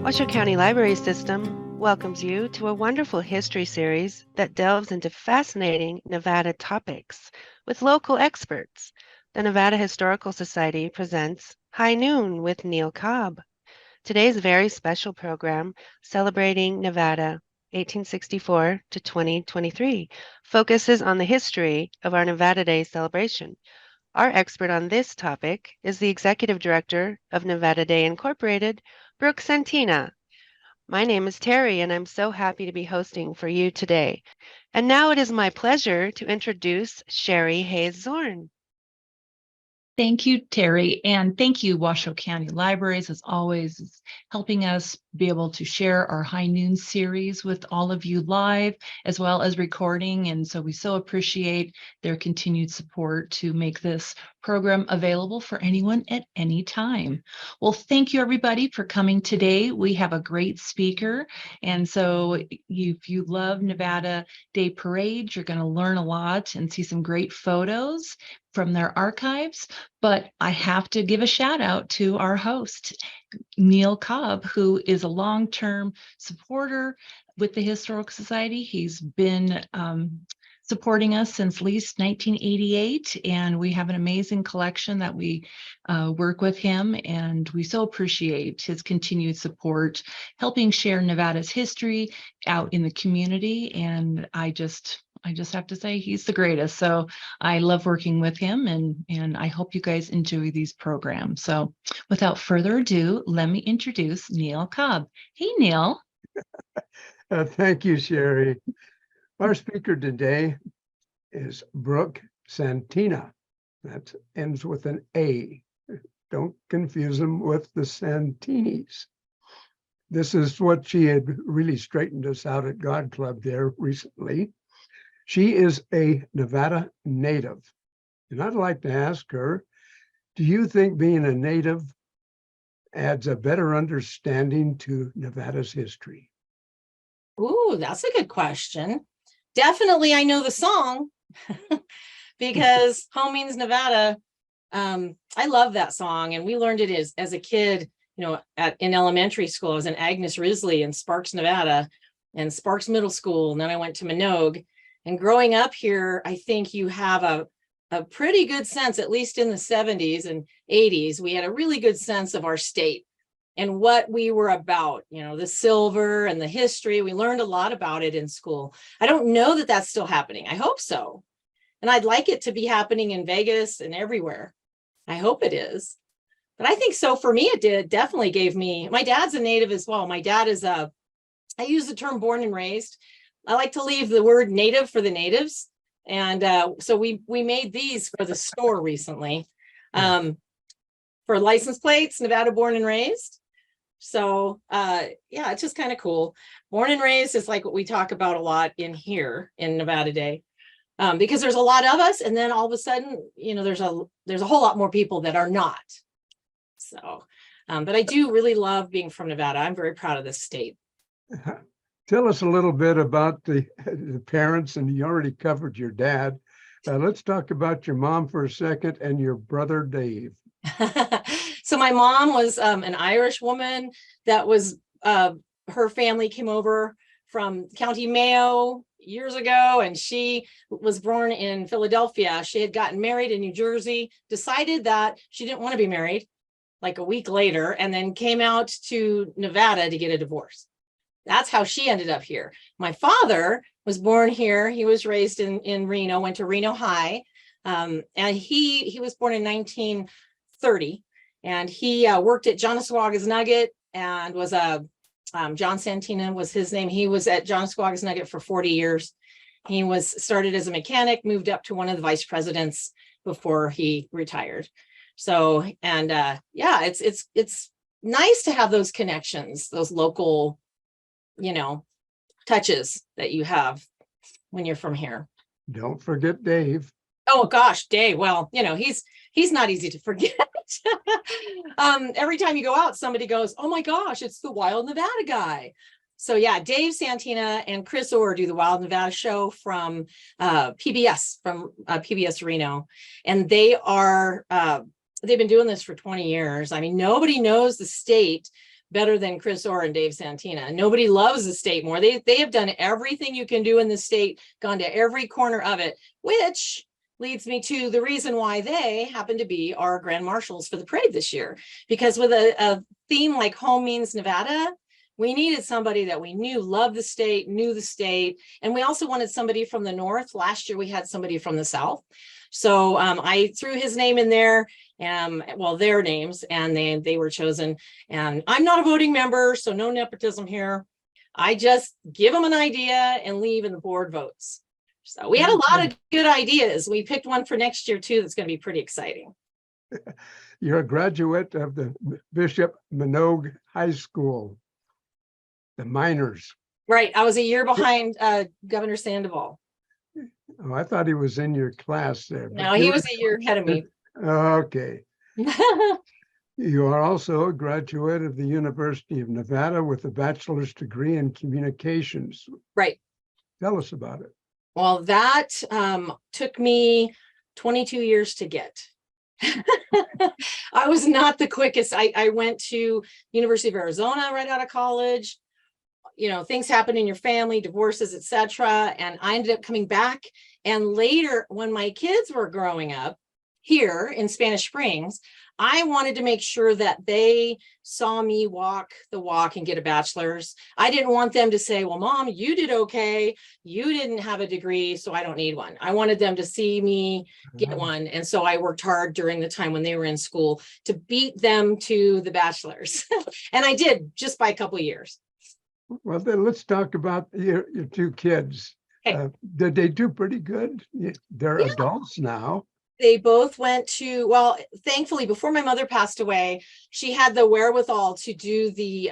Washoe County Library System welcomes you to a wonderful history series that delves into fascinating Nevada topics with local experts. The Nevada Historical Society presents High Noon with Neil Cobb. Today's very special program, celebrating Nevada 1864 to 2023, focuses on the history of our Nevada Day celebration. Our expert on this topic is the Executive Director of Nevada Day Incorporated, Brooke Santina. My name is Terry, and I'm so happy to be hosting for you today. And now it is my pleasure to introduce Sherry Hayes Zorn. Thank you, Terry, and thank you, Washoe County Libraries, as always, is helping us be able to share our High Noon series with all of you live, as well as recording. And so we so appreciate their continued support to make this program available for anyone at any time. Well, thank you, everybody, for coming today. We have a great speaker. And so if you love Nevada Day Parade, you're going to learn a lot and see some great photos from their archives. But I have to give a shout out to our host, Neil Cobb, who is a long-term supporter with the Historical Society. He's been supporting us since at least 1988, and we have an amazing collection that we work with him, and we so appreciate his continued support, helping share Nevada's history out in the community. And I just have to say he's the greatest. So I love working with him, and I hope you guys enjoy these programs. So without further ado, let me introduce Neil Cobb. Hey, Neil. Thank you, Sherry. Our speaker today is Brooke Santina. That ends with an A. Don't confuse them with the Santinis. This is what she had really straightened us out at God Club there recently. She is a Nevada native. And I'd like to ask her, do you think being a native adds a better understanding to Nevada's history? Ooh, that's a good question. Definitely, I know the song because Home Means Nevada. I love that song, and we learned it as a kid. In elementary school, I was in Agnes Risley in Sparks, Nevada, and Sparks Middle School, and then I went to Minogue. And growing up here, I think you have a pretty good sense, at least in the 70s and 80s, we had a really good sense of our state and what we were about, the silver and the history. We learned a lot about it in school. I don't know that that's still happening. I hope so. And I'd like it to be happening in Vegas and everywhere. I hope it is. But I think so. For me, it definitely gave me, my dad's a native as well. My dad is I use the term born and raised. I like to leave the word native for the natives. And so we made these for the store recently for license plates, Nevada born and raised. So yeah, it's just kind of cool. Born and raised is like what we talk about a lot in here in Nevada Day, because there's a lot of us, and then all of a sudden, there's a whole lot more people that are not. So, but I do really love being from Nevada. I'm very proud of this state. Tell us a little bit about the parents, and you already covered your dad. Let's talk about your mom for a second and your brother, Dave. So my mom was an Irish woman that was, her family came over from County Mayo years ago, and she was born in Philadelphia. She had gotten married in New Jersey, decided that she didn't want to be married like a week later, and then came out to Nevada to get a divorce. That's how she ended up here. My father was born here. He was raised in Reno, went to Reno High. And he was born in 1930. And he worked at Johnnisquaga's Nugget and was John Santina was his name. He was at Johnnisquaga's Nugget for 40 years. He started as a mechanic, moved up to one of the vice presidents before he retired. So, and yeah, it's nice to have those connections, those local touches that you have when you're from here. Don't forget Dave. Oh gosh, Dave. Well, he's not easy to forget. Every time you go out, somebody goes, "Oh my gosh, it's the Wild Nevada guy." So yeah, Dave Santina and Chris Orr do the Wild Nevada show from PBS, from PBS Reno, and they've been doing this for 20 years. I mean, nobody knows the state better than Chris Orr and Dave Santina. Nobody loves the state more. They have done everything you can do in the state, gone to every corner of it, which leads me to the reason why they happen to be our grand marshals for the parade this year. Because with a theme like Home Means Nevada, we needed somebody that we knew loved the state, knew the state. And we also wanted somebody from the north. Last year, we had somebody from the south. So I threw his name in there, well, their names, and they were chosen. And I'm not a voting member, so no nepotism here. I just give them an idea and leave, and the board votes. So we had a lot of good ideas. We picked one for next year too that's going to be pretty exciting. You're a graduate of the Bishop Minogue High School, the minors. Right. I was a year behind Governor Sandoval. Oh, I thought he was in your class there. No, he was a year ahead of me. Okay. You are also a graduate of the University of Nevada with a bachelor's degree in communications. Right. Tell us about it. Well, that took me 22 years to get. I was not the quickest. I went to University of Arizona right out of college. You know, things happen in your family, divorces, etc. And I ended up coming back. And later, when my kids were growing up here in Spanish Springs, I wanted to make sure that they saw me walk the walk and get a bachelor's. I didn't want them to say, well, Mom, you did okay. You didn't have a degree, so I don't need one. I wanted them to see me get one. And so I worked hard during the time when they were in school to beat them to the bachelor's. And I did, just by a couple of years. Well, then let's talk about your two kids. Okay. Did they do pretty good? They're adults now. They both went to, well, thankfully, before my mother passed away, she had the wherewithal to do the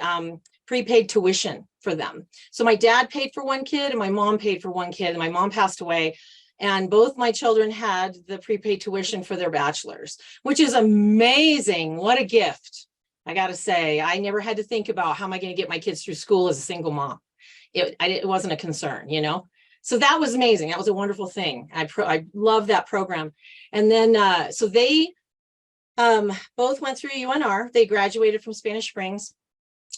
prepaid tuition for them. So my dad paid for one kid and my mom paid for one kid, and my mom passed away. And both my children had the prepaid tuition for their bachelor's, which is amazing. What a gift. I got to say, I never had to think about how am I going to get my kids through school as a single mom. It wasn't a concern, you know? So that was amazing. That was a wonderful thing. I love that program. And then, so they both went through UNR. They graduated from Spanish Springs,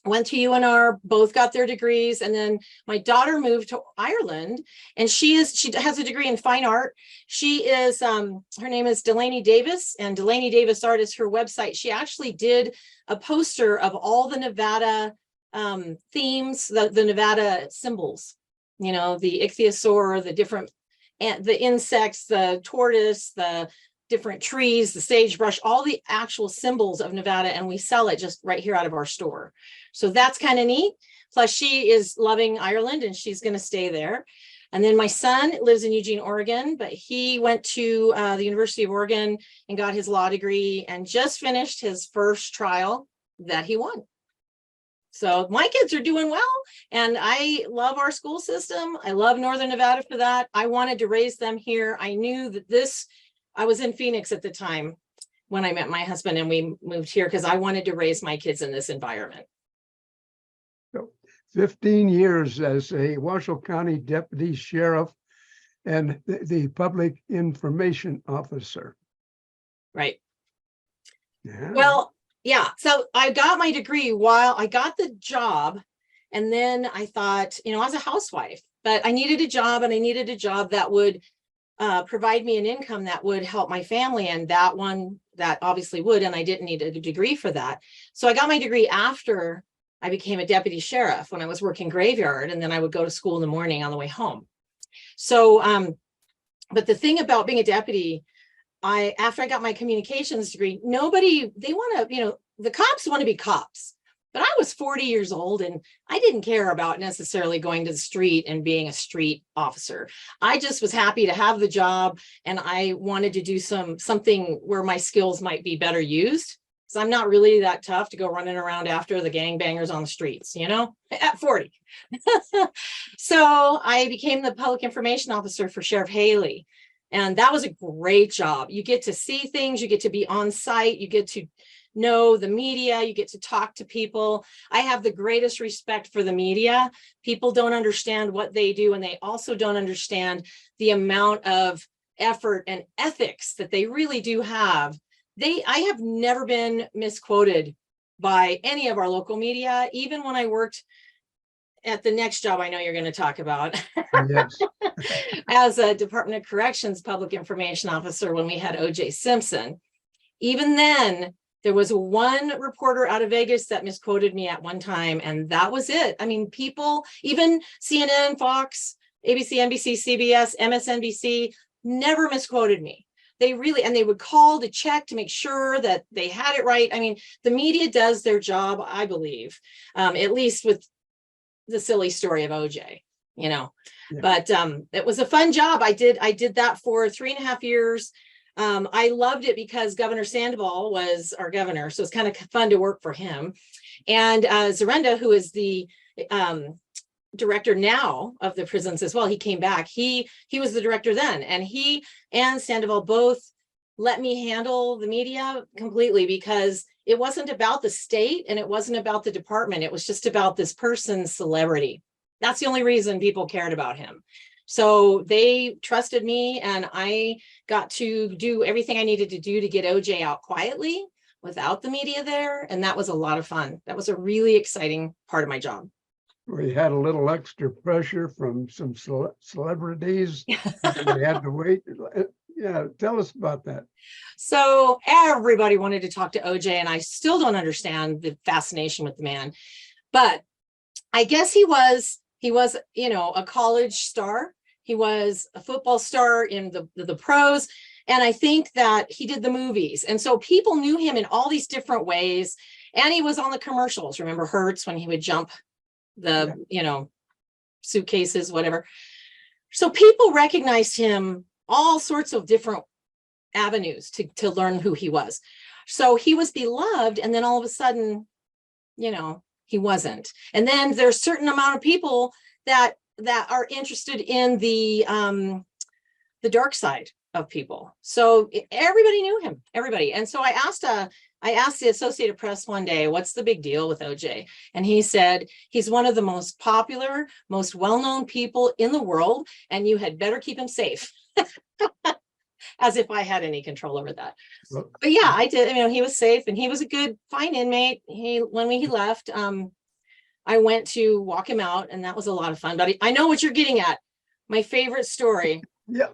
went to UNR, both got their degrees. And then my daughter moved to Ireland, and she has a degree in fine art. She is, her name is Delaney Davis, and Delaney Davis Art is her website. She actually did a poster of all the Nevada themes, the Nevada symbols. You know, the ichthyosaur, the different, the insects, the tortoise, the different trees, the sagebrush, all the actual symbols of Nevada. And we sell it just right here out of our store. So that's kind of neat. Plus she is loving Ireland and she's going to stay there. And then my son lives in Eugene, Oregon, but he went to the University of Oregon and got his law degree and just finished his first trial that he won. So my kids are doing well, and I love our school system. I love Northern Nevada for that. I wanted to raise them here. I knew that I was in Phoenix at the time when I met my husband and we moved here because I wanted to raise my kids in this environment. So 15 years as a Washoe County Deputy Sheriff and the Public Information Officer. Right. Yeah. Well, yeah. So I got my degree while I got the job. And then I thought, you know, I was a housewife, but I needed a job, and I needed a job that would provide me an income that would help my family. And that obviously would. And I didn't need a degree for that. So I got my degree after I became a deputy sheriff when I was working graveyard. And then I would go to school in the morning on the way home. So, but the thing about being a deputy, after I got my communications degree, they want to, you know, the cops want to be cops, but I was 40 years old and I didn't care about necessarily going to the street and being a street officer. I just was happy to have the job, and I wanted to do something where my skills might be better used. So I'm not really that tough to go running around after the gangbangers on the streets, you know, at 40. So I became the public information officer for Sheriff Haley. And that was a great job. You get to see things, you get to be on site, you get to know the media, you get to talk to people. I have the greatest respect for the media. People don't understand what they do, and they also don't understand the amount of effort and ethics that they really do have. I have never been misquoted by any of our local media, even when I worked at the next job I know you're going to talk about. Yes. As a Department of Corrections public information officer when we had O.J. Simpson. Even then, there was one reporter out of Vegas that misquoted me at one time, and that was it. I mean, people, even CNN, Fox, ABC, NBC, CBS, MSNBC, never misquoted me. They really, and they would call to check to make sure that they had it right. I mean, the media does their job, I believe, at least with the silly story of OJ, you know. Yeah. But it was a fun job. I did that for 3.5 years. I loved it because Governor Sandoval was our governor, so it's kind of fun to work for him. And Zarenda, who is the director now of the prisons as well, he came back. He was the director then, and he and Sandoval both let me handle the media completely, because it wasn't about the state and it wasn't about the department. It was just about this person's celebrity. That's the only reason people cared about him. So they trusted me, and I got to do everything I needed to do to get OJ out quietly without the media there. And that was a lot of fun. That was a really exciting part of my job. We had a little extra pressure from some celebrities. We had to wait. Yeah, tell us about that. So everybody wanted to talk to OJ, and I still don't understand the fascination with the man. But I guess he was, you know, a college star. He was a football star in the pros. And I think that he did the movies. And so people knew him in all these different ways. And he was on the commercials. Remember Hertz, when he would jump the, you know, suitcases, whatever. So people recognized him all sorts of different avenues to learn who he was. So he was beloved. And then all of a sudden, you know, he wasn't. And then there's a certain amount of people that are interested in the dark side of people. So everybody knew him, everybody. And so I asked the Associated Press one day, what's the big deal with OJ? And he said, he's one of the most popular, most well-known people in the world, and you had better keep him safe. As if I had any control over that. But yeah, I did. You know, he was safe, and he was a good, fine inmate. When he left, I went to walk him out, and that was a lot of fun. But I know what you're getting at. My favorite story. Yeah.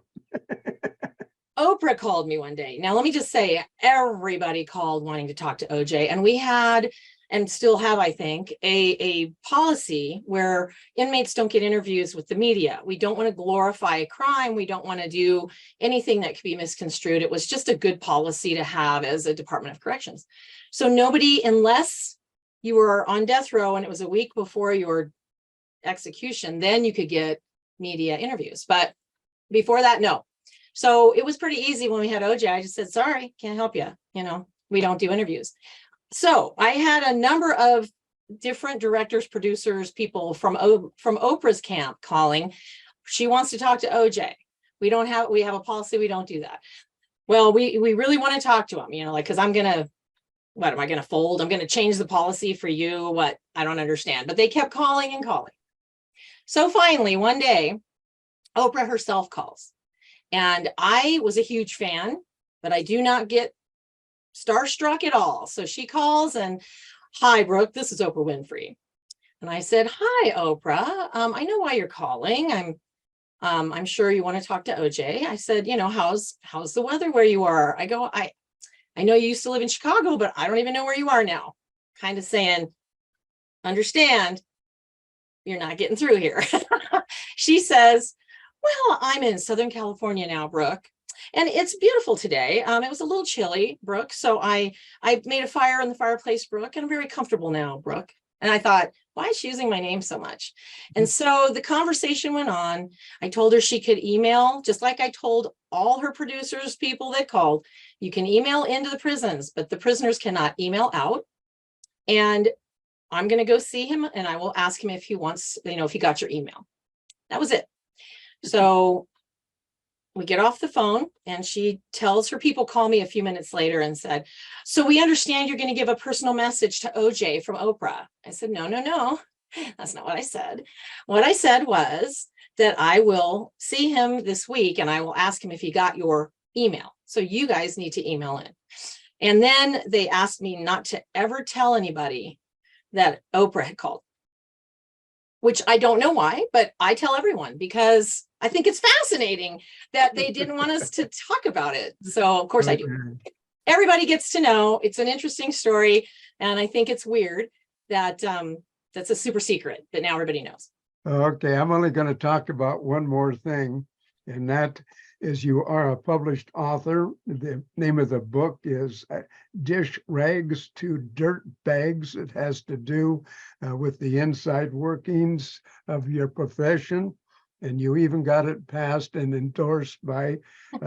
Oprah called me one day. Now, let me just say, everybody called wanting to talk to OJ, and we had, and still have, I think, a policy where inmates don't get interviews with the media. We don't want to glorify crime. We don't want to do anything that could be misconstrued. It was just a good policy to have as a Department of Corrections. So nobody, unless you were on death row and it was a week before your execution, then you could get media interviews. But before that, no. So it was pretty easy when we had OJ. I just said, sorry, can't help you. You know, we don't do interviews. So I had a number of different directors, producers, people from Oprah's camp calling. She wants to talk to OJ. We have a policy. We don't do that. Well, we really want to talk to him, you know, like, cause what am I going to fold? I'm going to change the policy for you. What? I don't understand, but they kept calling and calling. So finally one day, Oprah herself calls, and I was a huge fan, but I do not get starstruck at all. So she calls and, hi, Brooke, this is Oprah Winfrey. And I said, hi, Oprah. I know why you're calling. I'm sure you want to talk to OJ. I said, you know, how's the weather where you are? I go, I know you used to live in Chicago, but I don't even know where you are now. Kind of saying, understand, you're not getting through here. She says, well, I'm in Southern California now, Brooke. And it's beautiful today. It was a little chilly, Brooke. So I made a fire in the fireplace, Brooke, and I'm very comfortable now, Brooke. And I thought, why is she using my name so much? And so the conversation went on. I told her she could email, just like I told all her producers, people that called, you can email into the prisons, but the prisoners cannot email out. And I'm going to go see him, and I will ask him if he wants, you know, if he got your email. That was it. So we get off the phone, and she tells her people, call me a few minutes later and said, so we understand you're going to give a personal message to OJ from Oprah. I said, no, that's not what I said. What I said was that I will see him this week, and I will ask him if he got your email. So you guys need to email in. And then they asked me not to ever tell anybody that Oprah had called, which I don't know why, but I tell everyone because I think it's fascinating that they didn't want us to talk about it. So of course I do. Everybody gets to know. It's an interesting story. And I think it's weird that that's a super secret that now everybody knows. Okay, I'm only going to talk about one more thing, and that is you are a published author. The name of the book is Dish Rags to Dirt Bags. It has to do with the inside workings of your profession, and you even got it passed and endorsed by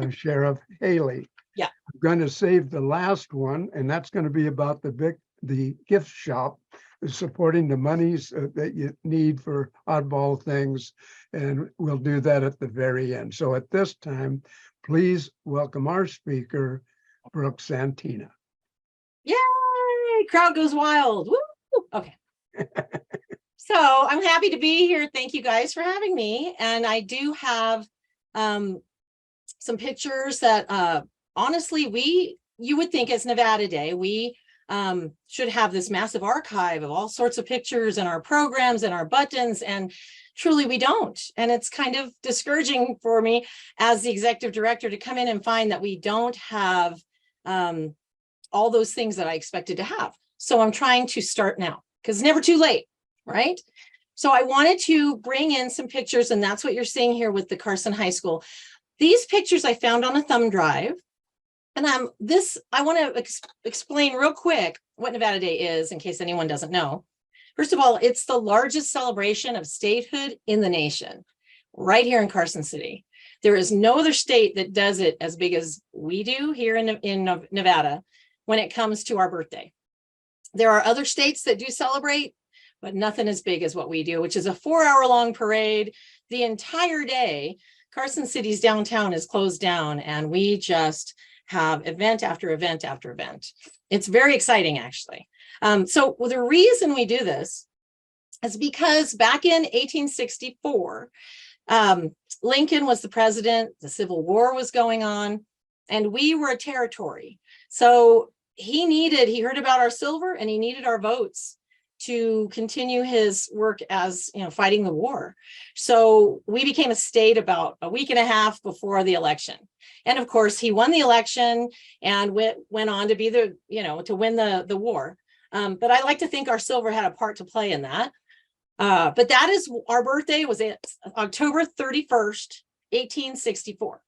Sheriff Haley. Yeah. I'm going to save the last one, and that's going to be about the gift shop, supporting the monies that you need for oddball things. And we'll do that at the very end. So at this time, please welcome our speaker, Brooke Santina. Yay! Crowd goes wild. Woo! Okay. So I'm happy to be here. Thank you guys for having me. And I do have some pictures that honestly, you would think it's Nevada Day. We should have this massive archive of all sorts of pictures and our programs and our buttons, and truly we don't. And it's kind of discouraging for me as the executive director to come in and find that we don't have all those things that I expected to have. So I'm trying to start now because it's never too late, right? So I wanted to bring in some pictures, and that's what you're seeing here with the Carson High School. These pictures I found on a thumb drive. And I want to explain real quick what Nevada Day is in case anyone doesn't know. First of all, it's the largest celebration of statehood in the nation, right here in Carson City. There is no other state that does it as big as we do here in Nevada when it comes to our birthday. There are other states that do celebrate, but nothing as big as what we do, which is a 4-hour-long parade. The entire day, Carson City's downtown is closed down, and we just have event after event after event. It's very exciting, actually. So the reason we do this is because back in 1864, Lincoln was the president, the Civil War was going on, and we were a territory. So he heard about our silver, and he needed our votes to continue his work as, fighting the war. So we became a state about a week and a half before the election. And of course, he won the election and went on to be to win the war. But I like to think our silver had a part to play in that. But that is our birthday was October 31st, 1864.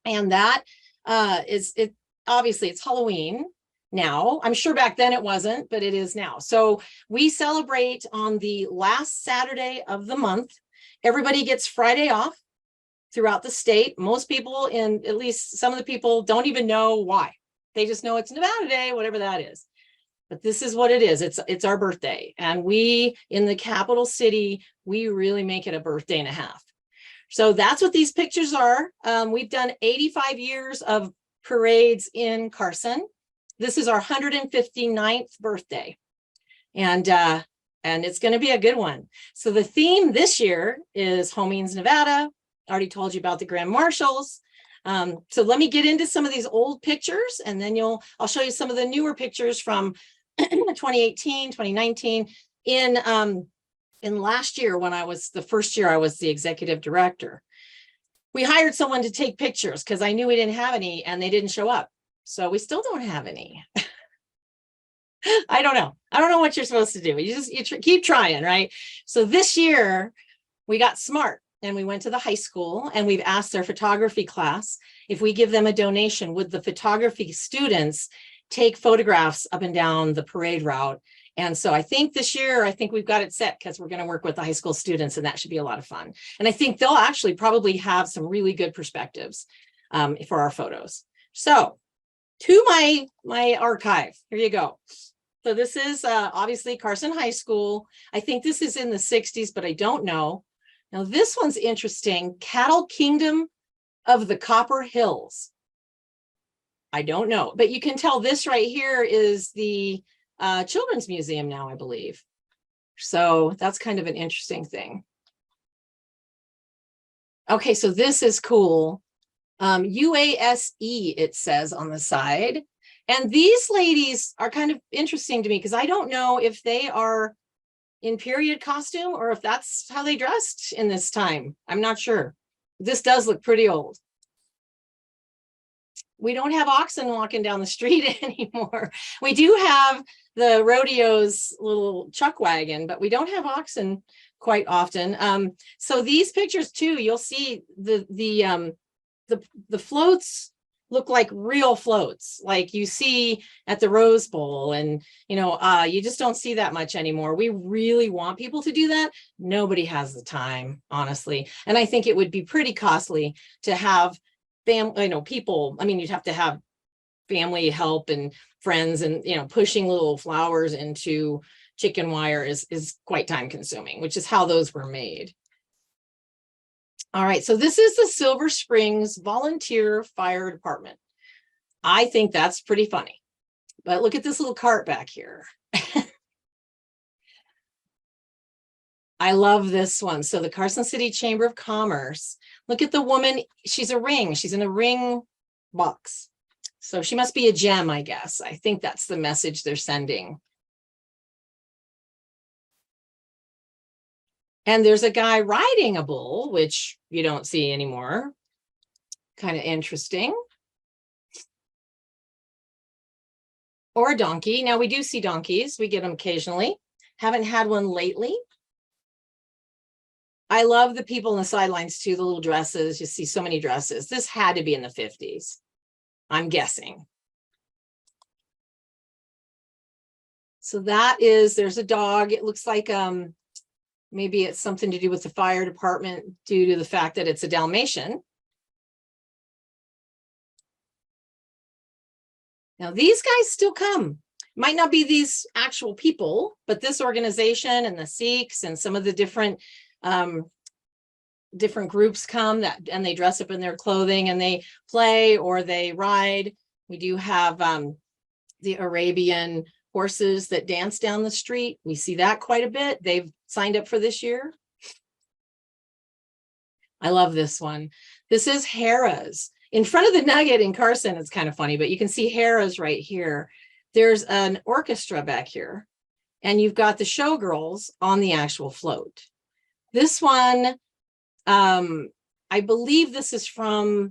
And that obviously it's Halloween now. I'm sure back then it wasn't, but it is now. So we celebrate on the last Saturday of the month. Everybody gets Friday off throughout the state. Most people, and at least some of the people, don't even know why. They just know it's Nevada Day, whatever that is. But this is what it is. It's our birthday. And we, in the capital city, we really make it a birthday and a half. So that's what these pictures are. We've done 85 years of parades in Carson. This is our 159th birthday. And it's going to be a good one. So the theme this year is Home Means Nevada. I already told you about the Grand Marshals. So let me get into some of these old pictures, and then I'll show you some of the newer pictures from 2018, 2019. In last year, when the first year I was the executive director, we hired someone to take pictures because I knew we didn't have any, and they didn't show up. So we still don't have any. I don't know what you're supposed to do. You keep trying, right? So this year we got smart and we went to the high school, and we've asked their photography class if we give them a donation, would the photography students take photographs up and down the parade route? And so I think this year, we've got it set because we're going to work with the high school students, and that should be a lot of fun. And I think they'll actually probably have some really good perspectives for our photos. So to my archive, here you go. So this is obviously Carson High School. I think this is in the 60s, but I don't know. Now this one's interesting. Cattle Kingdom of the Copper Hills. I don't know, but you can tell this right here is the Children's Museum now, I believe. So that's kind of an interesting thing. Okay, so this is cool. UASE, it says on the side. And these ladies are kind of interesting to me because I don't know if they are in period costume or if that's how they dressed in this time. I'm not sure. This does look pretty old. We don't have oxen walking down the street anymore. We do have the rodeo's little chuck wagon, but we don't have oxen quite often. So these pictures too, you'll see the floats look like real floats, like you see at the Rose Bowl, and you just don't see that much anymore. We really want people to do that. Nobody has the time, honestly, and I think it would be pretty costly to have people. I mean, you'd have to have family help and friends, and pushing little flowers into chicken wire is quite time consuming, which is how those were made. All right, so this is the Silver Springs Volunteer Fire Department. I think that's pretty funny, but look at this little cart back here. I love this one. So the Carson City Chamber of Commerce. Look at the woman. She's a ring. She's in a ring box. So she must be a gem, I guess. I think that's the message they're sending. And there's a guy riding a bull, which you don't see anymore. Kind of interesting. Or a donkey. Now we do see donkeys. We get them occasionally. Haven't had one lately. I love the people in the sidelines too, the little dresses. You see so many dresses. This had to be in the 50s, I'm guessing. So there's a dog. It looks like maybe it's something to do with the fire department due to the fact that it's a Dalmatian. Now these guys still come. Might not be these actual people, but this organization and the Sikhs and some of the different groups come and they dress up in their clothing and they play or they ride. We do have the Arabian horses that dance down the street. We see that quite a bit. They've signed up for this year. I love this one. This is Harrah's. In front of the Nugget in Carson, it's kind of funny, but you can see Harrah's right here. There's an orchestra back here, and you've got the showgirls on the actual float. This one, I believe this is my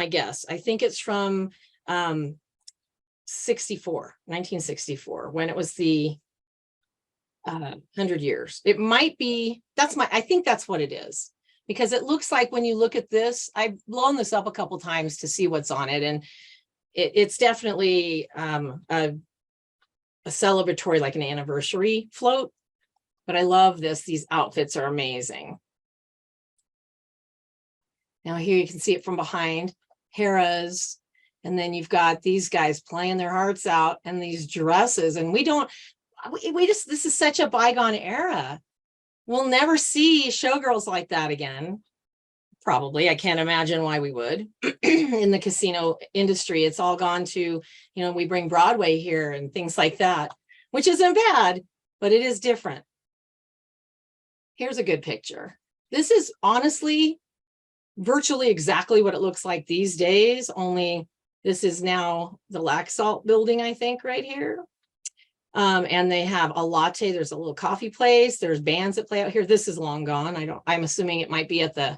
guess. I think it's from 1964, when it was the 100 years. It might be, I think that's what it is, because it looks like when you look at this, I've blown this up a couple times to see what's on it, and it's definitely a celebratory, like an anniversary float. But I love this. These outfits are amazing. Now here you can see it from behind, Harrah's, and then you've got these guys playing their hearts out and these dresses. And this is such a bygone era. We'll never see showgirls like that again. Probably. I can't imagine why we would. In the casino industry, it's all gone to, we bring Broadway here and things like that, which isn't bad, but it is different. Here's a good picture. This is honestly virtually exactly what it looks like these days, only this is now the Laxalt building, I think, right here. And they have a latte. There's a little coffee place. There's bands that play out here. This is long gone. I'm assuming it might be at the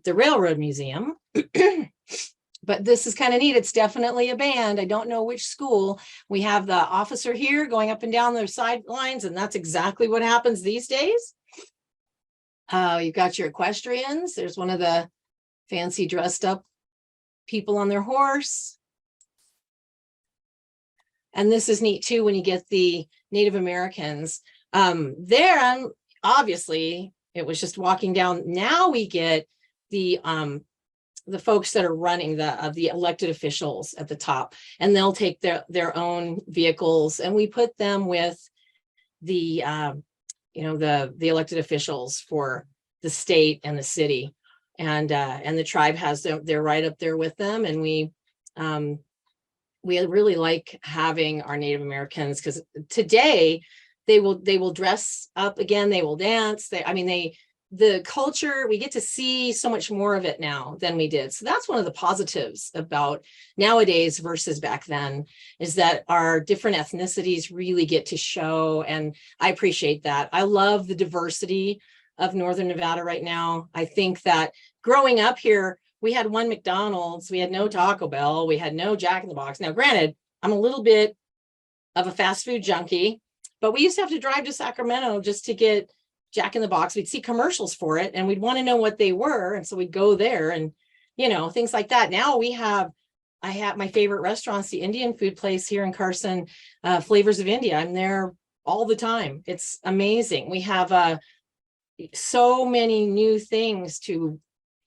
Railroad Museum. But this is kind of neat. It's definitely a band. I don't know which school. We have the officer here going up and down their sidelines, and that's exactly what happens these days. You've got your equestrians. There's one of the fancy dressed up people on their horse. And this is neat too, when you get the Native Americans there. Obviously, it was just walking down. Now we get the folks that are running the elected officials at the top, and they'll take their own vehicles, and we put them with the elected officials for the state and the city, and the tribe has they're right up there with them, and we really like having our Native Americans, because today they will dress up again, they will dance. the culture, we get to see so much more of it now than we did. So that's one of the positives about nowadays versus back then, is that our different ethnicities really get to show. And I appreciate that. I love the diversity of Northern Nevada right now. I think that growing up here, we had one McDonald's, we had no Taco Bell, we had no Jack in the Box. Now, granted, I'm a little bit of a fast food junkie, but we used to have to drive to Sacramento just to get Jack in the Box. We'd see commercials for it and we'd want to know what they were. And so we'd go there and, you know, things like that. Now I have my favorite restaurants, the Indian food place here in Carson, Flavors of India. I'm there all the time. It's amazing. We have so many new things to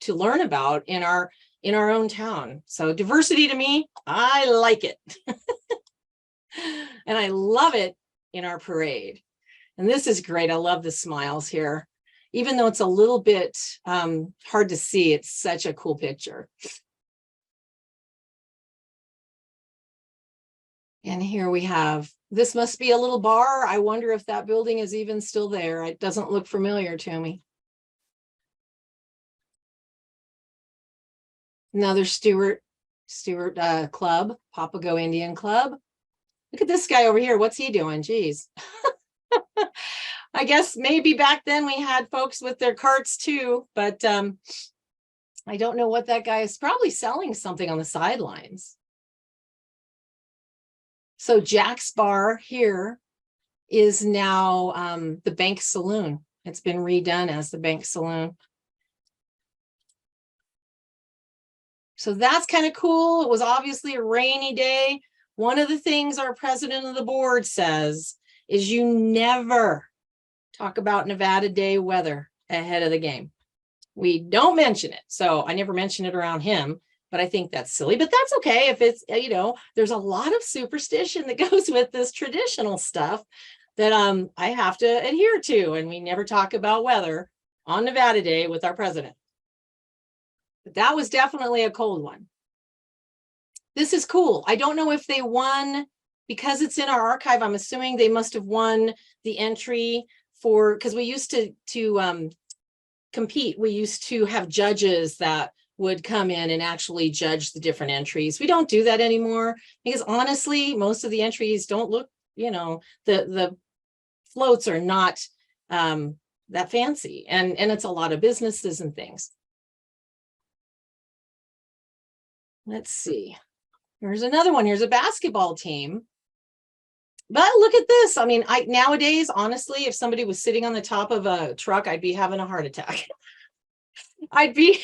learn about in our own town. So diversity, to me, I like it. And I love it in our parade. And this is great. I love the smiles here. Even though it's a little bit hard to see, it's such a cool picture. And here we have, this must be a little bar. I wonder if that building is even still there. It doesn't look familiar to me. Another Stewart Club, Papago Indian Club. Look at this guy over here. What's he doing? Geez. I guess maybe back then we had folks with their carts too, but I don't know what that guy is. Probably selling something on the sidelines. So Jack's Bar here is now the Bank Saloon. It's been redone as the Bank Saloon. So that's kind of cool. It was obviously a rainy day. One of the things our president of the board says is you never talk about Nevada Day weather ahead of the game. We don't mention it. So I never mention it around him, but I think that's silly, but that's okay. If it's, you know, there's a lot of superstition that goes with this traditional stuff that I have to adhere to. And we never talk about weather on Nevada Day with our president. But that was definitely a cold one. This is cool. I don't know if they won, because it's in our archive. I'm assuming they must have won the entry for, because we used to compete. We used to have judges that would come in and actually judge the different entries. We don't do that anymore because honestly, most of the entries don't look, you know, the floats are not that fancy, and it's a lot of businesses and things. Let's see. Here's another one. Here's a basketball team. But look at this. I mean, nowadays, honestly, if somebody was sitting on the top of a truck, I'd be having a heart attack. I'd be,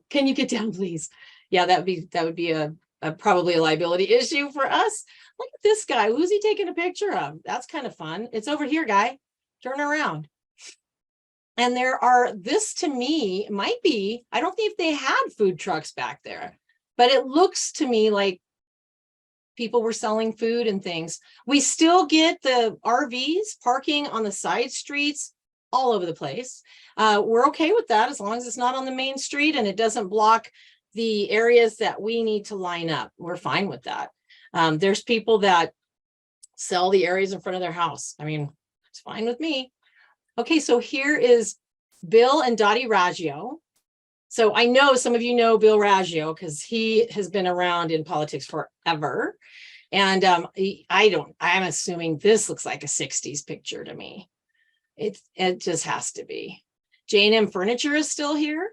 can you get down, please? Yeah, that would be a probably a liability issue for us. Look at this guy. Who's he taking a picture of? That's kind of fun. It's over here, guy. Turn around. And this to me might be, I don't think if they had food trucks back there, but it looks to me like people were selling food and things. We still get the RVs parking on the side streets all over the place. We're okay with that as long as it's not on the main street and it doesn't block the areas that we need to line up. We're fine with that. There's people that sell the areas in front of their house. I mean, it's fine with me. Okay, so here is Bill and Dottie Raggio. So I know some of you know Bill Raggio because he has been around in politics forever. And I'm assuming this looks like a 60s picture to me. It just has to be. J&M Furniture is still here.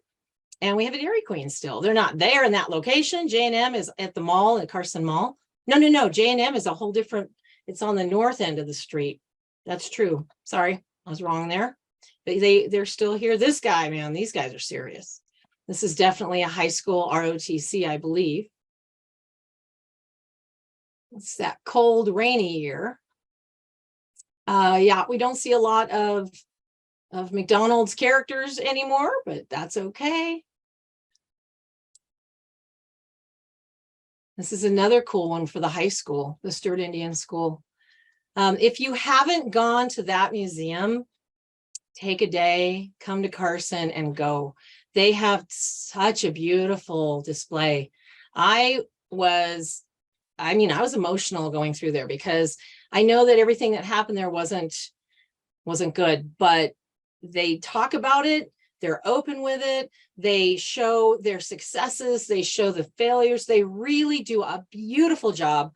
And we have a Dairy Queen still. They're not there in that location. J&M is at the mall, at Carson Mall. No. J&M is a whole different, it's on the north end of the street. That's true. Sorry, I was wrong there. But they're still here. This guy, man, these guys are serious. This is definitely a high school ROTC, I believe. It's that cold, rainy year. Yeah, we don't see a lot of McDonald's characters anymore, but that's okay. This is another cool one for the high school, the Stewart Indian School. If you haven't gone to that museum, take a day, come to Carson and go. They have such a beautiful display. I was emotional going through there because I know that everything that happened there wasn't good, but they talk about it. They're open with it. They show their successes. They show the failures. They really do a beautiful job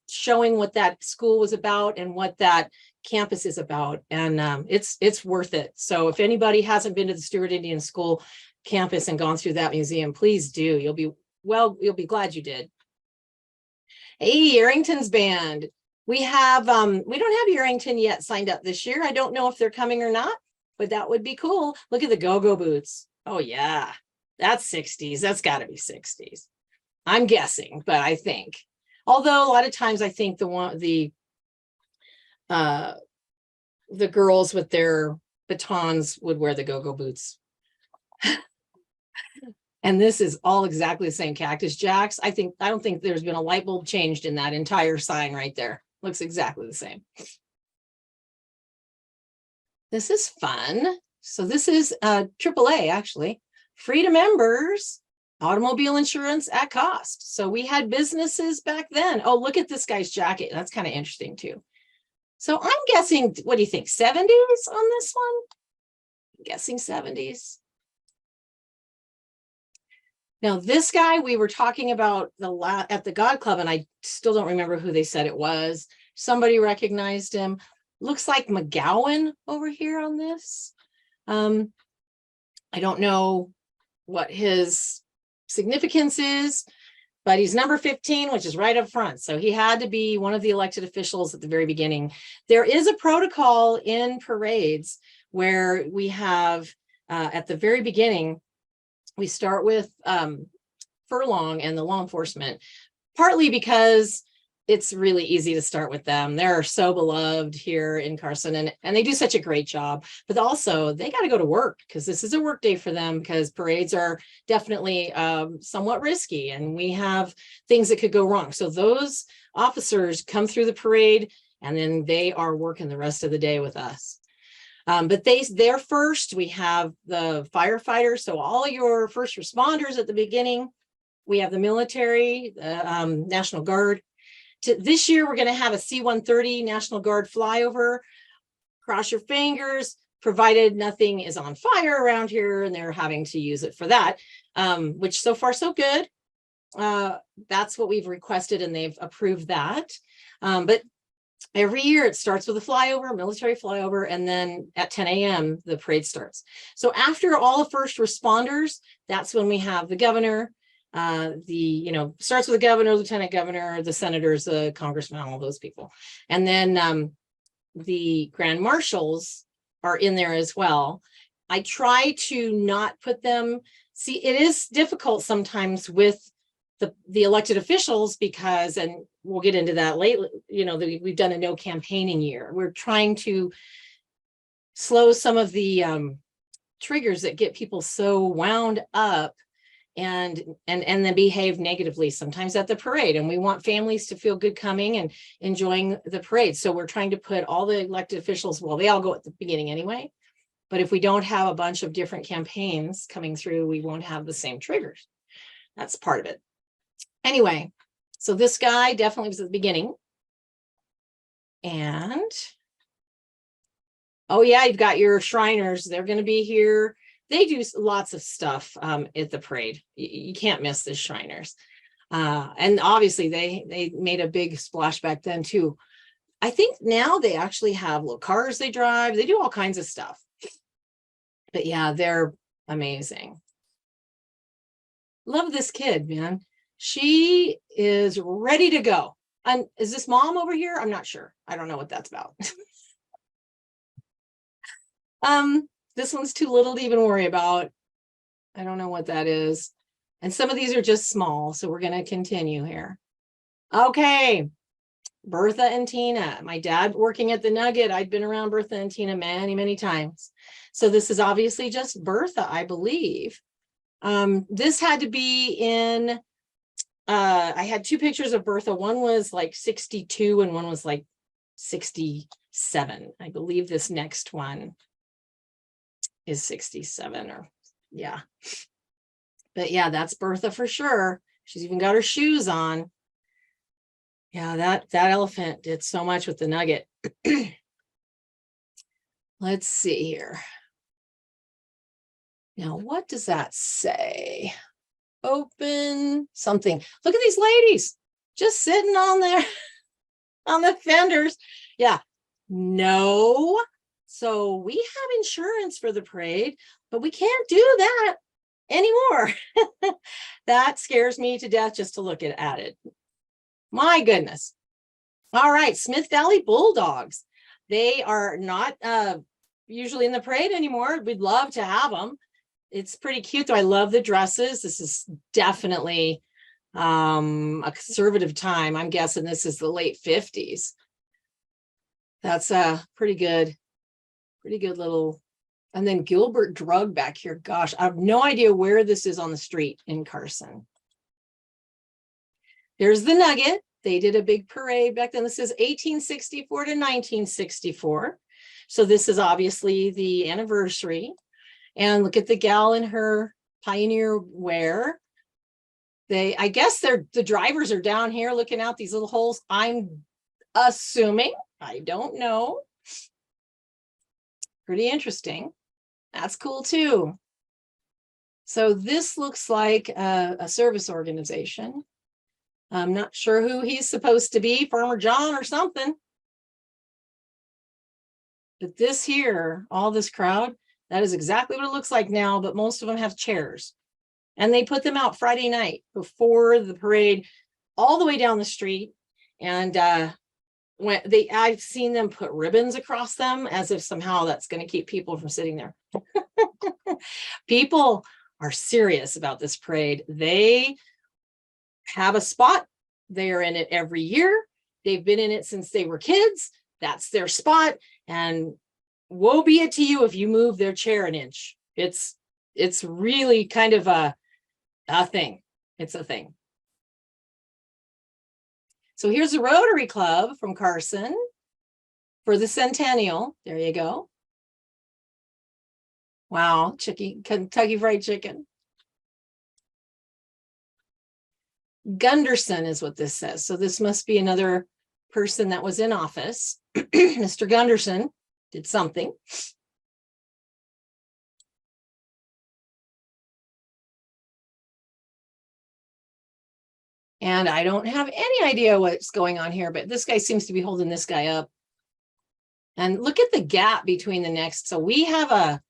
showing what that school was about and what that campus is about. And it's worth it. So if anybody hasn't been to the Stewart Indian School campus and gone through that museum, please do. You'll be glad you did. Hey, Arrington's band. We don't have Arrington yet signed up this year. I don't know if they're coming or not, but that would be cool. Look at the go-go boots. Oh yeah, that's 60s. That's got to be 60s. I'm guessing, but I think. Although a lot of times I think the girls with their batons would wear the go-go boots. And this is all exactly the same Cactus Jacks. I don't think there's been a light bulb changed in that entire sign right there. Looks exactly the same. This is fun. So this is AAA actually. Free to members, automobile insurance at cost. So we had businesses back then. Oh, look at this guy's jacket. That's kind of interesting too. So I'm guessing, what do you think? 70s on this one? I'm guessing 70s. Now, this guy we were talking about at the God Club, and I still don't remember who they said it was. Somebody recognized him. Looks like McGowan over here on this. I don't know what his significance is, but he's number 15, which is right up front. So he had to be one of the elected officials at the very beginning. There is a protocol in parades where we have, at the very beginning, we start with Furlong and the law enforcement, partly because it's really easy to start with them. They're so beloved here in Carson, and they do such a great job, but also they got to go to work because this is a work day for them, because parades are definitely somewhat risky and we have things that could go wrong. So those officers come through the parade and then they are working the rest of the day with us. But they're first. We have the firefighters, so all your first responders at the beginning. We have the military, National Guard. This year, we're going to have a C-130 National Guard flyover. Cross your fingers, provided nothing is on fire around here and they're having to use it for that, which so far so good. That's what we've requested and they've approved that. But every year it starts with a flyover, military flyover, and then at 10 a.m. the parade starts. So after all the first responders, that's when we have the governor, starts with the governor, lieutenant governor, the senators, the congressmen, all those people. And then the grand marshals are in there as well. I try to not put them, see, it is difficult sometimes with the elected officials because, and we'll get into that later, we've done a no campaigning year. We're trying to slow some of the triggers that get people so wound up and then behave negatively sometimes at the parade. And we want families to feel good coming and enjoying the parade. So we're trying to put all the elected officials, well, they all go at the beginning anyway, but if we don't have a bunch of different campaigns coming through, we won't have the same triggers. That's part of it. Anyway, so this guy definitely was at the beginning. And, oh yeah, you've got your Shriners. They're going to be here. They do lots of stuff at the parade. You can't miss the Shriners. And obviously they made a big splash back then too. I think now they actually have little cars they drive. They do all kinds of stuff. But yeah, they're amazing. Love this kid, man. She is ready to go. And is this mom over here? I'm not sure. I don't know what that's about. This one's too little to even worry about. I don't know what that is. And some of these are just small, so we're going to continue here. Okay. Bertha and Tina. My dad working at the Nugget. I'd been around Bertha and Tina many, many times. So this is obviously just Bertha, I believe. This had to be in, I had two pictures of Bertha. One was like 62 and one was like 67. I believe this next one is 67 or yeah. But yeah, that's Bertha for sure. She's even got her shoes on. Yeah, that elephant did so much with the Nugget. Let's see here. Now, what does that say? Open something. Look at these ladies just sitting on there on the fenders. Yeah, no. So we have insurance for the parade, but we can't do that anymore. That scares me to death just to look at it. My goodness. All right, Smith Valley Bulldogs. They are not usually in the parade anymore. We'd love to have them. It's pretty cute, though. I love the dresses. This is definitely a conservative time. I'm guessing this is the late 50s. That's a pretty good little. And then Gilbert Drug back here. Gosh, I have no idea where this is on the street in Carson. There's the Nugget. They did a big parade back then. This is 1864 to 1964. So this is obviously the anniversary. And look at the gal in her pioneer wear. I guess the drivers are down here looking out these little holes. I'm assuming, I don't know. Pretty interesting. That's cool too. So this looks like a service organization. I'm not sure who he's supposed to be, Farmer John or something. But this here, all this crowd, that is exactly what it looks like now, but most of them have chairs. And they put them out Friday night before the parade, all the way down the street. And I've seen them put ribbons across them as if somehow that's going to keep people from sitting there. People are serious about this parade. They have a spot. They are in it every year. They've been in it since they were kids. That's their spot. And woe be it to you if you move their chair an inch. It's really kind of a thing. It's a thing. So here's the Rotary Club from Carson for the centennial. There you go. Wow, Kentucky Fried Chicken. Gunderson is what this says. So this must be another person that was in office. Mr. Gunderson did something. And I don't have any idea what's going on here, but this guy seems to be holding this guy up. And look at the gap between the necks. So we have a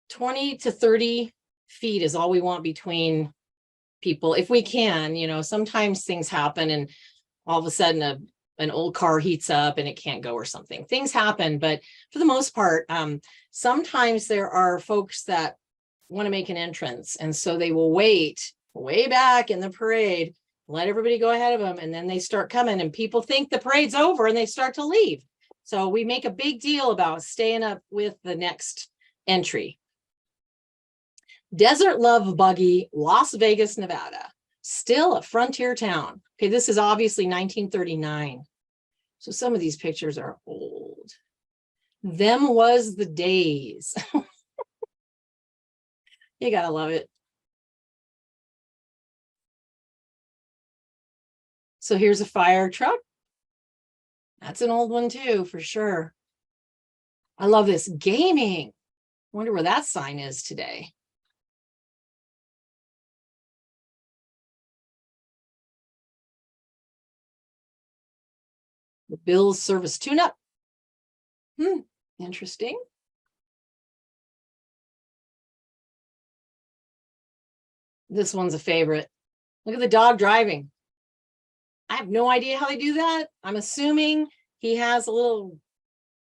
20 to 30 feet is all we want between people. If we can, sometimes things happen and all of a sudden an old car heats up and it can't go or something. Things happen, but for the most part, sometimes there are folks that want to make an entrance. And so they will wait way back in the parade, let everybody go ahead of them. And then they start coming and people think the parade's over and they start to leave. So we make a big deal about staying up with the next entry. Desert Love Buggy, Las Vegas, Nevada. Still a frontier town. Okay, this is obviously 1939. So some of these pictures are old. Them was the days. You gotta love it. So here's a fire truck. That's an old one too, for sure. I love this. Gaming. I wonder where that sign is today. The Bill's Service Tune-Up. Interesting. This one's a favorite. Look at the dog driving. I have no idea how they do that. I'm assuming he has a little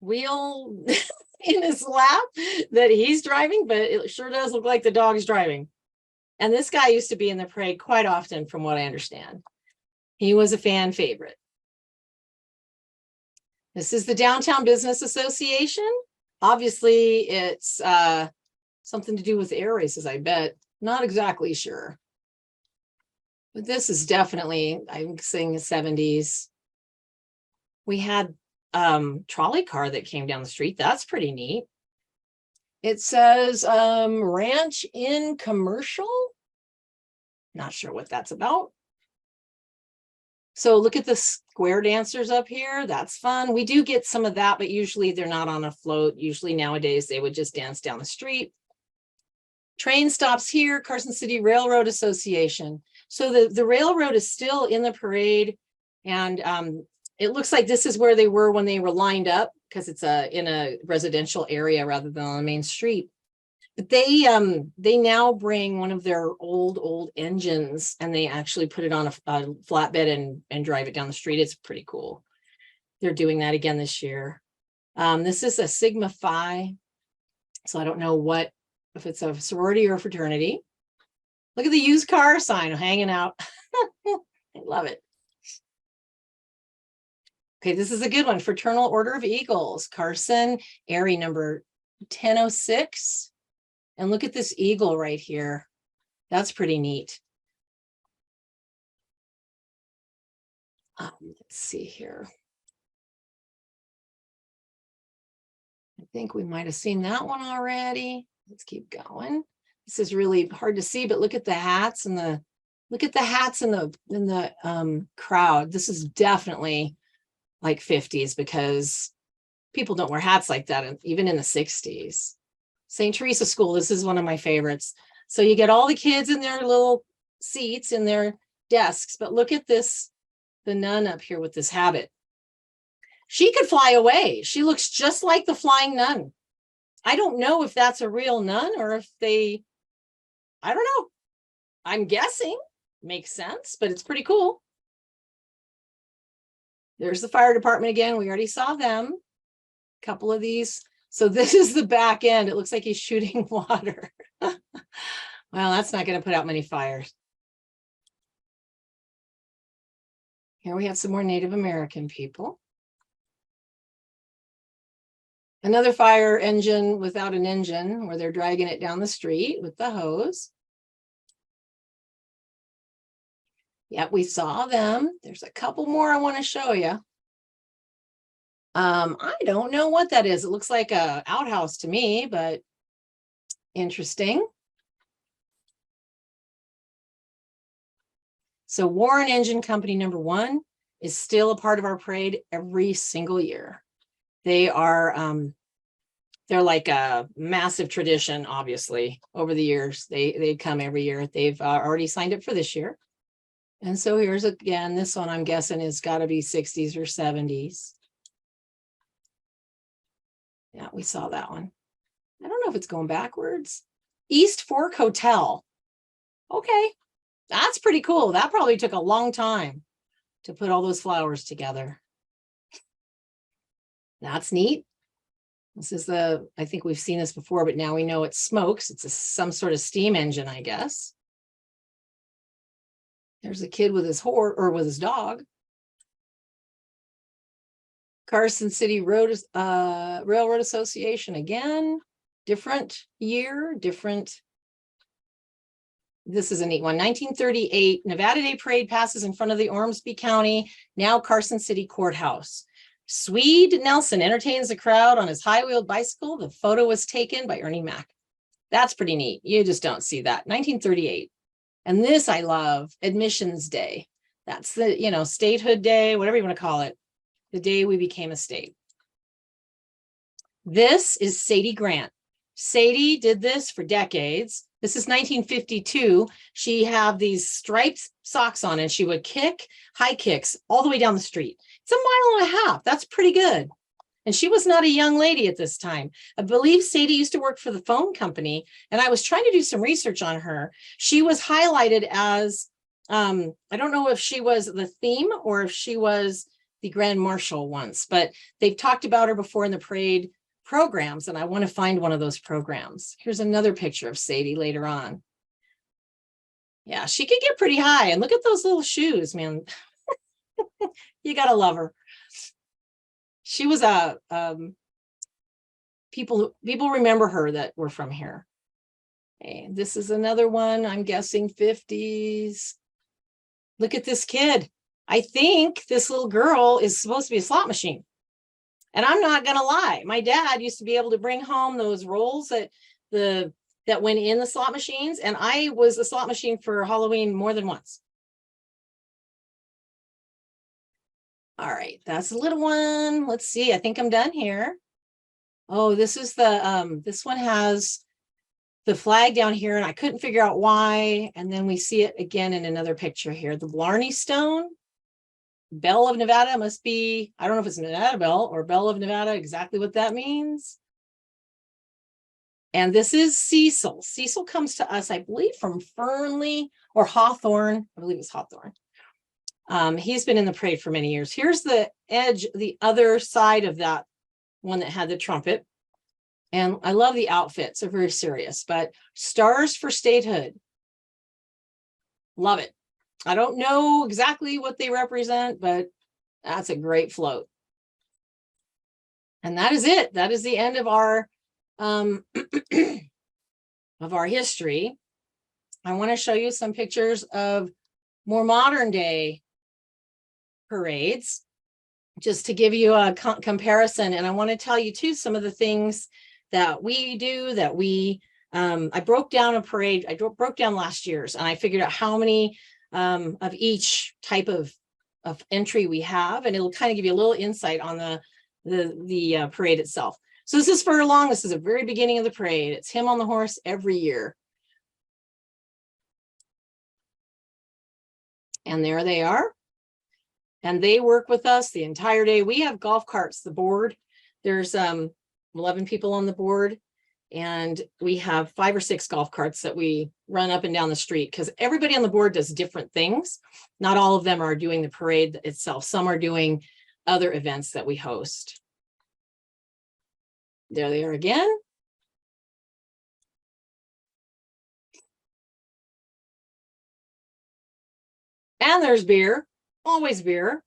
wheel in his lap that he's driving, but it sure does look like the dog's driving. And this guy used to be in the parade quite often, from what I understand. He was a fan favorite. This is the Downtown Business Association. Obviously, it's something to do with air races, I bet. Not exactly sure. But this is definitely, I'm saying, the 70s. We had trolley car that came down the street. That's pretty neat. It says Ranch in Commercial. Not sure what that's about. So look at the square dancers up here. That's fun. We do get some of that, but usually they're not on a float. Usually nowadays they would just dance down the street. Train stops here, Carson City Railroad Association. So the railroad is still in the parade. And it looks like this is where they were when they were lined up, because it's in a residential area rather than on the main street. But they now bring one of their old engines, and they actually put it on a flatbed and drive it down the street. It's pretty cool. They're doing that again this year. This is a Sigma Phi. So I don't know if it's a sorority or a fraternity. Look at the used car sign hanging out. I love it. Okay, this is a good one. Fraternal Order of Eagles, Carson, Airy number 1006. And look at this eagle right here. That's pretty neat. Let's see here. I think we might have seen that one already. Let's keep going. This is really hard to see, but look at the hats and the crowd. This is definitely like 50s, because people don't wear hats like that even in the 60s. St. Teresa School, this is one of my favorites. So you get all the kids in their little seats in their desks, but look at this, the nun up here with this habit. She could fly away. She looks just like the flying nun. I don't know if that's a real nun or if I don't know. I'm guessing. Makes sense, but it's pretty cool. There's the fire department again. We already saw them. A couple of these. So this is the back end. It looks like he's shooting water. Well, that's not going to put out many fires. Here we have some more Native American people. Another fire engine without an engine, where they're dragging it down the street with the hose. Yeah, we saw them. There's a couple more I want to show you. I don't know what that is. It looks like a outhouse to me, but interesting. So Warren Engine Company number 1 is still a part of our parade every single year. They are, they're like a massive tradition, obviously, over the years. They come every year. They've already signed up for this year. And so here's again, this one I'm guessing is got to be 60s or 70s. Yeah, we saw that one. I don't know if it's going backwards. East Fork Hotel. Okay, that's pretty cool. That probably took a long time to put all those flowers together. That's neat. This is I think we've seen this before, but now we know it smokes. It's some sort of steam engine, I guess. There's a kid with his horse or with his dog. Carson City Railroad Association again. Different year, different. This is a neat one. 1938, Nevada Day Parade passes in front of the Ormsby County, now Carson City Courthouse. Swede Nelson entertains the crowd on his high-wheeled bicycle. The photo was taken by Ernie Mac. That's pretty neat. You just don't see that. 1938. And this I love, Admissions Day. That's the, statehood day, whatever you want to call it. The day we became a state. This is Sadie Grant. Sadie did this for decades. This is 1952. She had these striped socks on and she would kick high kicks all the way down the street. It's 1.5 miles. That's pretty good. And she was not a young lady at this time. I believe Sadie used to work for the phone company, and I was trying to do some research on her. She was highlighted as, I don't know if she was the theme or if she was the Grand Marshal once, but they've talked about her before in the parade programs, and I want to find one of those programs. Here's another picture of Sadie later on. Yeah, she could get pretty high, and look at those little shoes, man. You gotta love her. She was people remember her that were from here. Okay, this is another one, I'm guessing 50s. Look at this kid. I think this little girl is supposed to be a slot machine. And I'm not gonna lie, my dad used to be able to bring home those rolls that went in the slot machines, and I was a slot machine for Halloween more than once. All right, that's a little one. Let's see, I think I'm done here. Oh, this is this one has the flag down here, and I couldn't figure out why. And then we see it again in another picture here. The Blarney Stone, Bell of Nevada must be, I don't know if it's Nevada Bell or Bell of Nevada, exactly what that means. And this is Cecil. Cecil comes to us, I believe, from Fernley or Hawthorne. I believe it's Hawthorne. He's been in the parade for many years. Here's the edge, the other side of that one that had the trumpet. And I love the outfits. They're very serious, but Stars for Statehood. Love it. I don't know exactly what they represent, but that's a great float. And that is it. That is the end of our of our history. I want to show you some pictures of more modern day parades, just to give you a comparison. And I want to tell you too, some of the things that we do, that we, I broke down a parade. I broke down last year's, and I figured out how many of each type of entry we have, and it'll kind of give you a little insight on the parade itself. So this is Furlong. This is the very beginning of the parade. It's him on the horse every year. And there they are. And they work with us the entire day. We have golf carts, the board. There's 11 people on the board. And we have 5 or 6 golf carts that we run up and down the street, because everybody on the board does different things. Not all of them are doing the parade itself. Some are doing other events that we host. There they are again. And there's beer, always beer.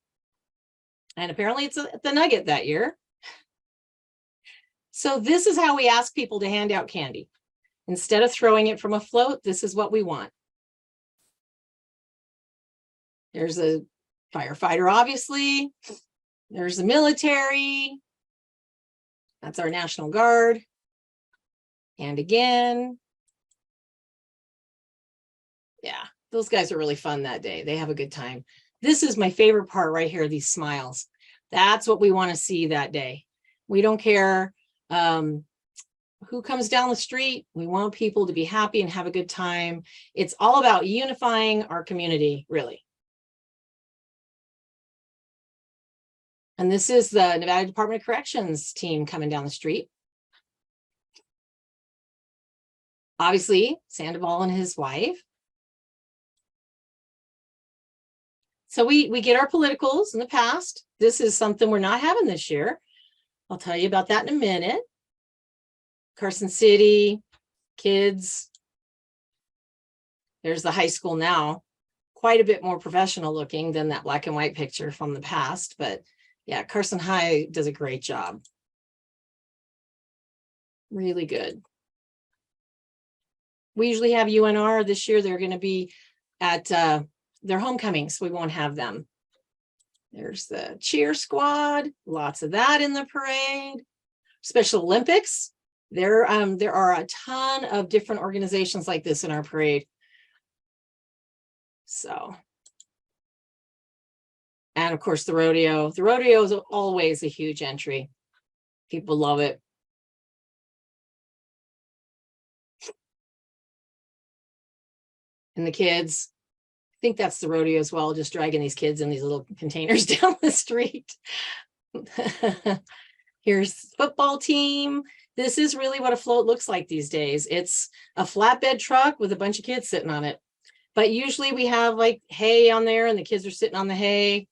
And apparently it's the Nugget that year. So this is how we ask people to hand out candy. Instead of throwing it from a float, this is what we want. There's a firefighter, obviously. There's the military. That's our National Guard. And again. Yeah, those guys are really fun that day. They have a good time. This is my favorite part right here, these smiles. That's what we want to see that day. We don't care who comes down the street. We want people to be happy and have a good time. It's all about unifying our community, really. And this is the Nevada Department of Corrections team coming down the street. Obviously, Sandoval and his wife. So we get our politicals in the past. This is something we're not having this year. I'll tell you about that in a minute. Carson City, kids. There's the high school now. Quite a bit more professional looking than that black and white picture from the past, but yeah, Carson High does a great job. Really good. We usually have UNR. This year they're going to be at their homecoming, so we won't have them. There's the cheer squad. Lots of that in the parade. Special Olympics. There are a ton of different organizations like this in our parade. So. And of course, the rodeo. The rodeo is always a huge entry. People love it. And the kids, I think that's the rodeo as well, just dragging these kids in these little containers down the street. Here's the football team. This is really what a float looks like these days. It's a flatbed truck with a bunch of kids sitting on it. But usually we have like hay on there and the kids are sitting on the hay.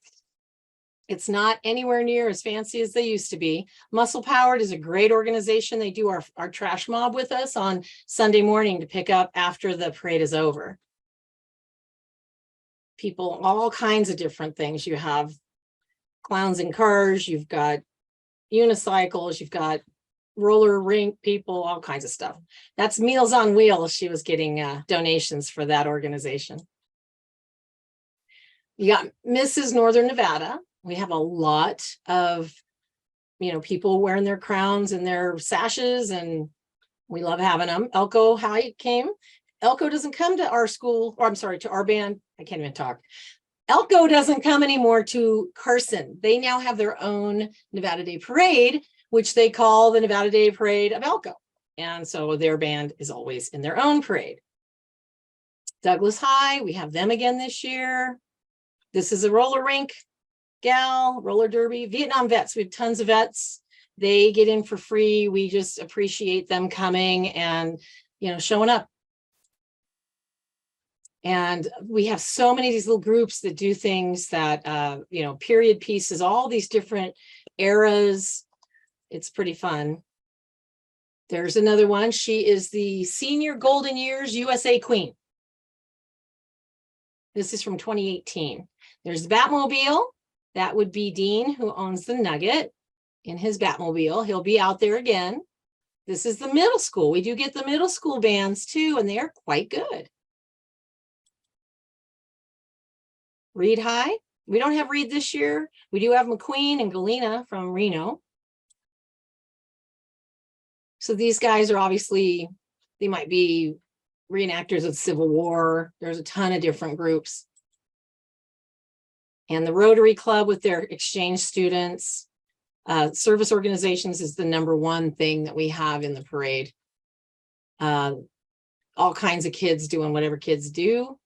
It's not anywhere near as fancy as they used to be. Muscle Powered is a great organization. They do our trash mob with us on Sunday morning to pick up after the parade is over. People, all kinds of different things. You have clowns in cars, you've got unicycles, you've got roller rink people, all kinds of stuff. That's Meals on Wheels. She was getting donations for that organization. You got Mrs. Northern Nevada. We have a lot of, people wearing their crowns and their sashes, and we love having them. Elko High came. Elko doesn't come to our school, or I'm sorry, to our band. I can't even talk. Elko doesn't come anymore to Carson. They now have their own Nevada Day Parade, which they call the Nevada Day Parade of Elko. And so their band is always in their own parade. Douglas High, we have them again this year. This is a roller rink gal, roller derby. Vietnam vets, we have tons of vets. They get in for free. We just appreciate them coming and, showing up. And we have so many of these little groups that do things that, period pieces, all these different eras. It's pretty fun. There's another one. She is the Senior Golden Years USA Queen. This is from 2018. There's the Batmobile. That would be Dean, who owns the Nugget, in his Batmobile. He'll be out there again. This is the middle school. We do get the middle school bands too, and they are quite good. Reed High. We don't have Reed this year. We do have McQueen and Galena from Reno. So these guys are obviously, they might be reenactors of the Civil War. There's a ton of different groups. And the Rotary Club with their exchange students. Service organizations is the number one thing that we have in the parade. All kinds of kids doing whatever kids do.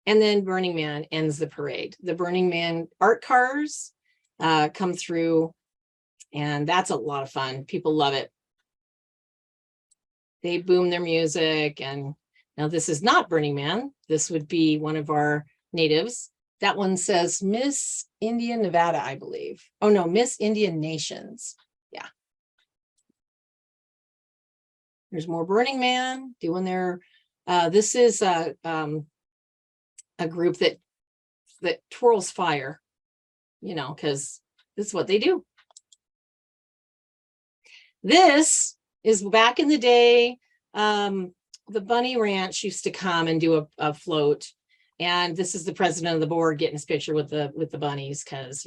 And then Burning Man ends the parade. The Burning Man art cars come through, and that's a lot of fun. People love it. They boom their music. And now this is not Burning Man. This would be one of our natives. That one says Miss Indian Nevada, I believe. Oh no, Miss Indian Nations. Yeah. There's more Burning Man doing their, this is a group that twirls fire, because this is what they do. This is back in the day. The Bunny Ranch used to come and do a float. And this is the president of the board getting his picture with the bunnies, because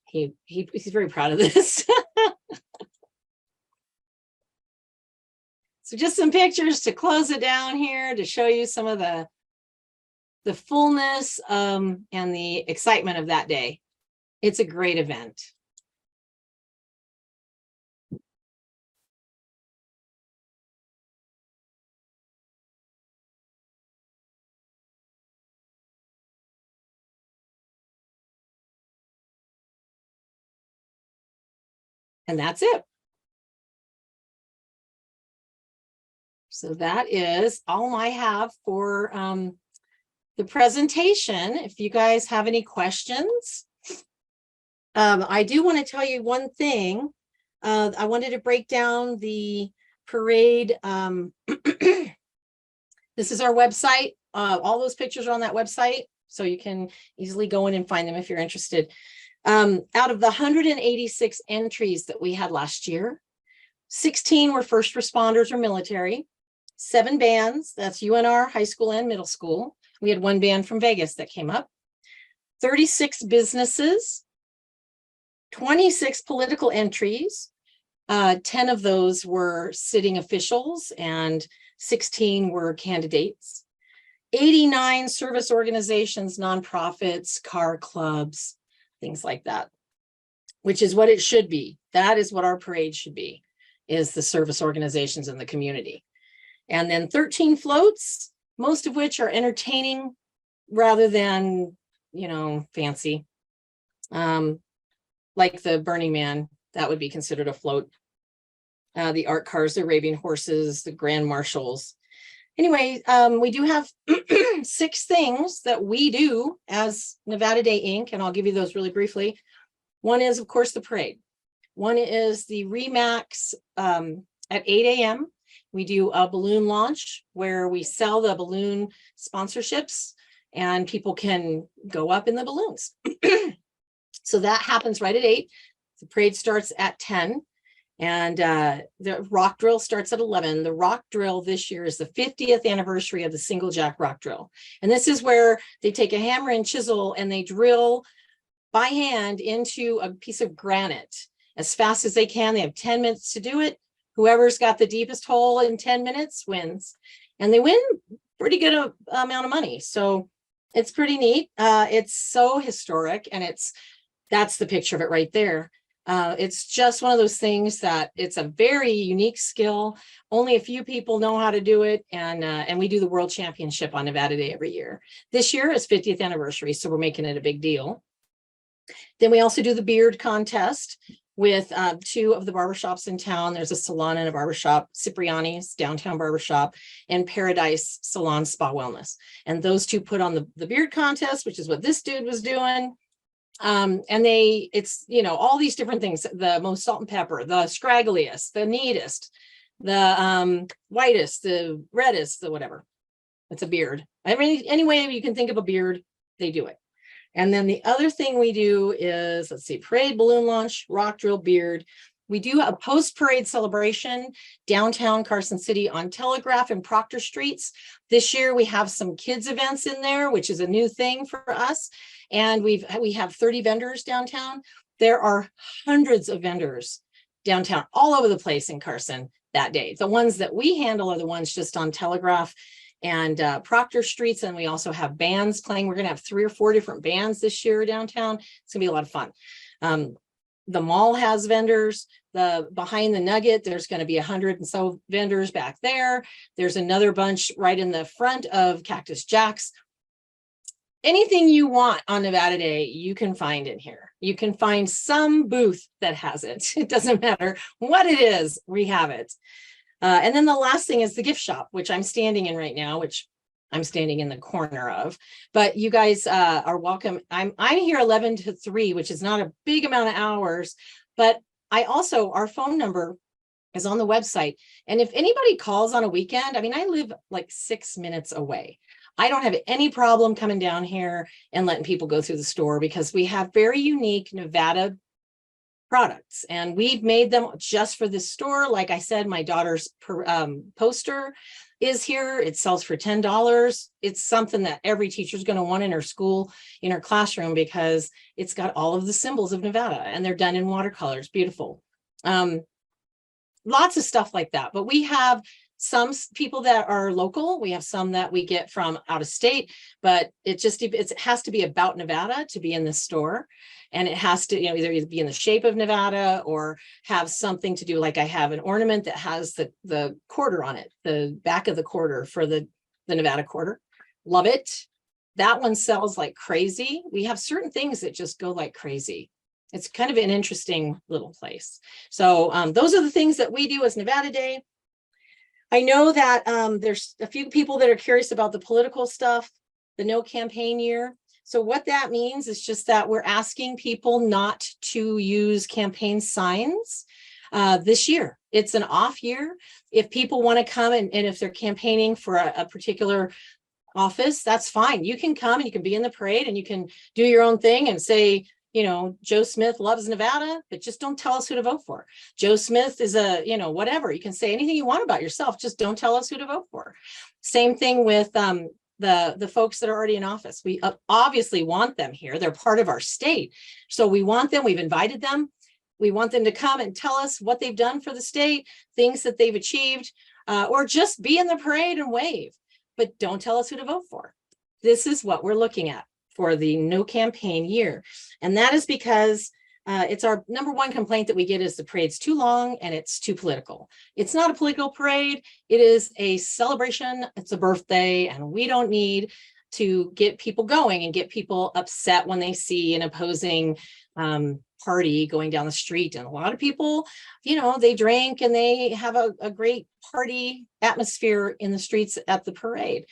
he's very proud of this. So just some pictures to close it down here to show you some of the fullness and the excitement of that day. It's a great event. And that's it. So that is all I have for the presentation. If you guys have any questions, I do want to tell you one thing. I wanted to break down the parade. This is our website. All those pictures are on that website, so you can easily go in and find them if you're interested. Out of the 186 entries that we had last year, 16 were first responders or military, 7 bands, that's UNR, high school and middle school. We had 1 band from Vegas that came up, 36 businesses, 26 political entries. 10 of those were sitting officials and 16 were candidates. 89 service organizations, nonprofits, car clubs, things like that, which is what it should be. That is what our parade should be, is the service organizations in the community. And then 13 floats, most of which are entertaining rather than, fancy. Like the Burning Man, that would be considered a float. The art cars, the Arabian horses, the grand marshals. Anyway, we do have 6 things that we do as Nevada Day Inc., and I'll give you those really briefly. One is, of course, the parade. One is the Remax at 8 a.m. We do a balloon launch where we sell the balloon sponsorships and people can go up in the balloons. So that happens right at 8. The parade starts at 10. And the rock drill starts at 11. The rock drill this year is the 50th anniversary of the single jack rock drill. And this is where they take a hammer and chisel and they drill by hand into a piece of granite as fast as they can. They have 10 minutes to do it. Whoever's got the deepest hole in 10 minutes wins. And they win pretty good amount of money. So it's pretty neat. It's so historic, and that's the picture of it right there. It's just one of those things that it's a very unique skill. Only a few people know how to do it. And we do the World Championship on Nevada Day every year. This year is 50th anniversary, so we're making it a big deal. Then we also do the beard contest with 2 of the barbershops in town. There's a salon and a barbershop, Cipriani's downtown barbershop, and Paradise Salon Spa Wellness. And those 2 put on the beard contest, which is what this dude was doing. And it's, all these different things, the most salt and pepper, the scraggliest, the neatest, the whitest, the reddest, the whatever. It's a beard. I mean, any way you can think of a beard, they do it. And then the other thing we do is, let's see, parade, balloon launch, rock drill, beard. We do a post-parade celebration downtown Carson City on Telegraph and Proctor Streets. This year we have some kids events in there, which is a new thing for us. And we have 30 vendors downtown. There are hundreds of vendors downtown all over the place in Carson that day. The ones that we handle are the ones just on Telegraph and Proctor Streets. And we also have bands playing. We're going to have 3 or 4 different bands this year downtown. It's going to be a lot of fun. The mall has vendors. Behind the Nugget, there's going to be 100 and so vendors back there. There's another bunch right in the front of Cactus Jack's. Anything you want on Nevada Day, you can find in here. You can find some booth that has it. It doesn't matter what it is, we have it. And then the last thing is the gift shop, which I'm standing in right now, which I'm standing in the corner of. But you guys are welcome. I'm here 11 to 3, which is not a big amount of hours. But our phone number is on the website. And if anybody calls on a weekend, I mean, I live like 6 minutes away. I don't have any problem coming down here and letting people go through the store because we have very unique Nevada products and we've made them just for this store. Like I said, my daughter's poster is here. It sells for $10. It's something that every teacher is going to want in her school, in her classroom, because it's got all of the symbols of Nevada and they're done in watercolors. Beautiful. Lots of stuff like that. But we have some people that are local. We have some that we get from out of state, but it has to be about Nevada to be in this store. And it has to, either be in the shape of Nevada or have something to do. Like I have an ornament that has the quarter on it, the back of the quarter for the Nevada quarter. Love it. That one sells like crazy. We have certain things that just go like crazy. It's kind of an interesting little place. So those are the things that we do as Nevada Day. I know that there's a few people that are curious about the political stuff, the no campaign year. So what that means is just that we're asking people not to use campaign signs this year. It's an off year. If people want to come and if they're campaigning for a particular office, that's fine. You can come and you can be in the parade and you can do your own thing and say, Joe Smith loves Nevada, but just don't tell us who to vote for. Joe Smith is whatever. You can say anything you want about yourself. Just don't tell us who to vote for. Same thing with the folks that are already in office. We obviously want them here. They're part of our state. So we want them. We've invited them. We want them to come and tell us what they've done for the state, things that they've achieved, or just be in the parade and wave. But don't tell us who to vote for. This is what we're looking at for the no campaign year. And that is because it's our number one complaint that we get is the parade's too long and it's too political. It's not a political parade. It is a celebration. It's a birthday, and we don't need to get people going and get people upset when they see an opposing party going down the street. And a lot of people, they drink and they have a great party atmosphere in the streets at the parade.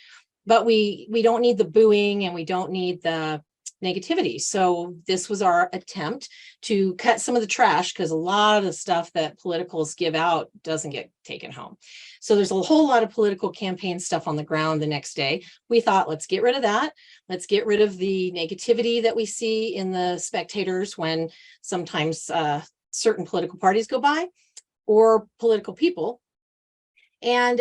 But we don't need the booing and we don't need the negativity. So this was our attempt to cut some of the trash, because a lot of the stuff that politicals give out doesn't get taken home. So there's a whole lot of political campaign stuff on the ground the next day. We thought, let's get rid of that. Let's get rid of the negativity that we see in the spectators when sometimes certain political parties go by or political people. And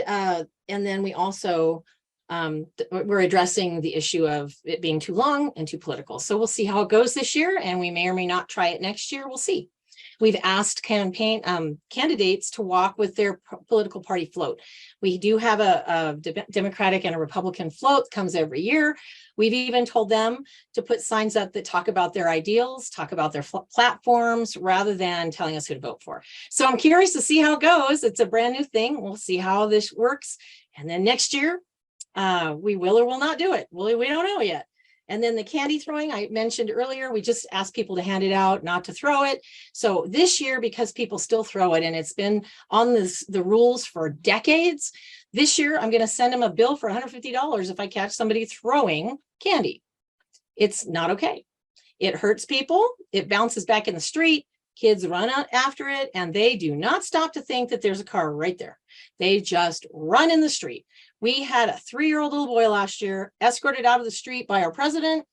then we also we're addressing the issue of it being too long and too political. So we'll see how it goes this year, and we may or may not try it next year. We'll see. We've asked campaign candidates to walk with their political party float. We do have a Democratic and a Republican float, comes every year. We've even told them to put signs up that talk about their ideals, talk about their platforms, rather than telling us who to vote for. So I'm curious to see how it goes. It's a brand new thing. We'll see how this works. And then next year, we will or will not do it. We don't know yet. And then the candy throwing I mentioned earlier, we just asked people to hand it out, not to throw it. So this year, because people still throw it and it's been on the rules for decades, this year I'm going to send them a bill for $150 if I catch somebody throwing candy. It's not okay. It hurts people. It bounces back in the street. Kids run out after it and they do not stop to think that there's a car right there. They just run in the street. We had a 3-year-old little boy last year escorted out of the street by our president,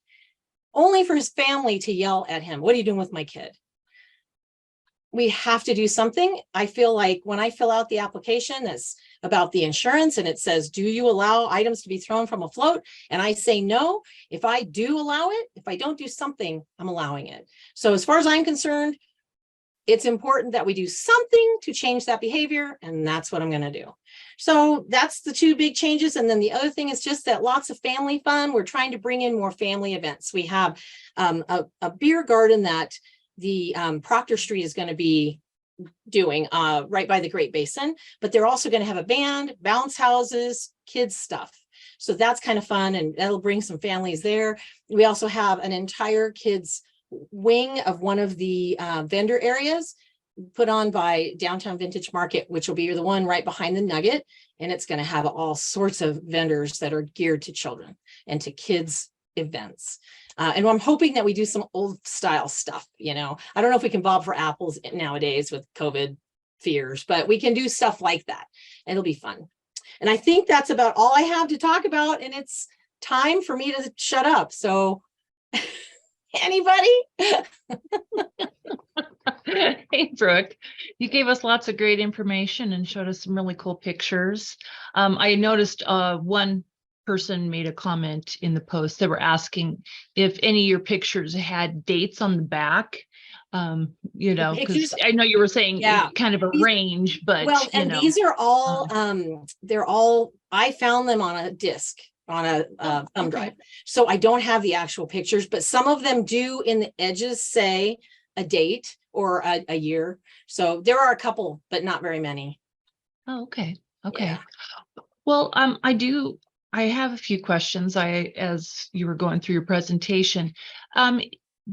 only for his family to yell at him, "What are you doing with my kid?" We have to do something. I feel like when I fill out the application that's about the insurance and it says, do you allow items to be thrown from a float? And I say no. If I do allow it, if I don't do something, I'm allowing it. So as far as I'm concerned, it's important that we do something to change that behavior, and that's what I'm going to do. So that's the 2 big changes. And then the other thing is just that lots of family fun. We're trying to bring in more family events. We have a beer garden that the Proctor Street is going to be doing right by the Great Basin, but they're also going to have a band, bounce houses, kids stuff. So that's kind of fun, and that'll bring some families there. We also have an entire kids wing of one of the vendor areas put on by Downtown Vintage Market, which will be the one right behind the Nugget. And it's going to have all sorts of vendors that are geared to children and to kids events. And I'm hoping that we do some old style stuff. I don't know if we can bob for apples nowadays with COVID fears, but we can do stuff like that. It'll be fun. And I think that's about all I have to talk about. And it's time for me to shut up. So anybody? Hey, Brooke, you gave us lots of great information and showed us some really cool pictures. I noticed one person made a comment in the post. They were asking if any of your pictures had dates on the back. Because I know you were saying kind of a range, but well, and these are all they're all, I found them on a disc, on a thumb drive. So I don't have the actual pictures, but some of them do in the edges say a date or a year. So there are a couple, but not very many. Oh, okay. Yeah. Well, I have a few questions. As you were going through your presentation,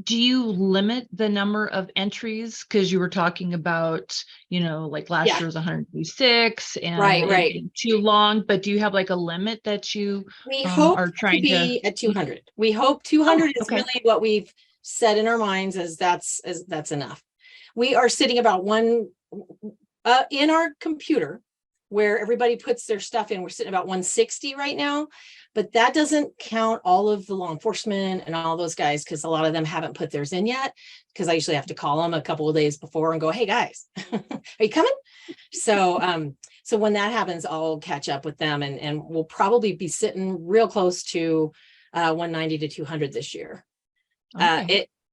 do you limit the number of entries? Because you were talking about, like last year was 136 and right. Too long, but do you have like a limit that you we hope are trying to be at 200? We hope 200 is really what we've set in our minds as that's enough. We are sitting about one in our computer where everybody puts their stuff in. We're sitting about 160 right now, but that doesn't count all of the law enforcement and all those guys, because a lot of them haven't put theirs in yet, because I usually have to call them a couple of days before and go, "Hey guys, are you coming?" So when that happens, I'll catch up with them, and we'll probably be sitting real close to 190 to 200 this year.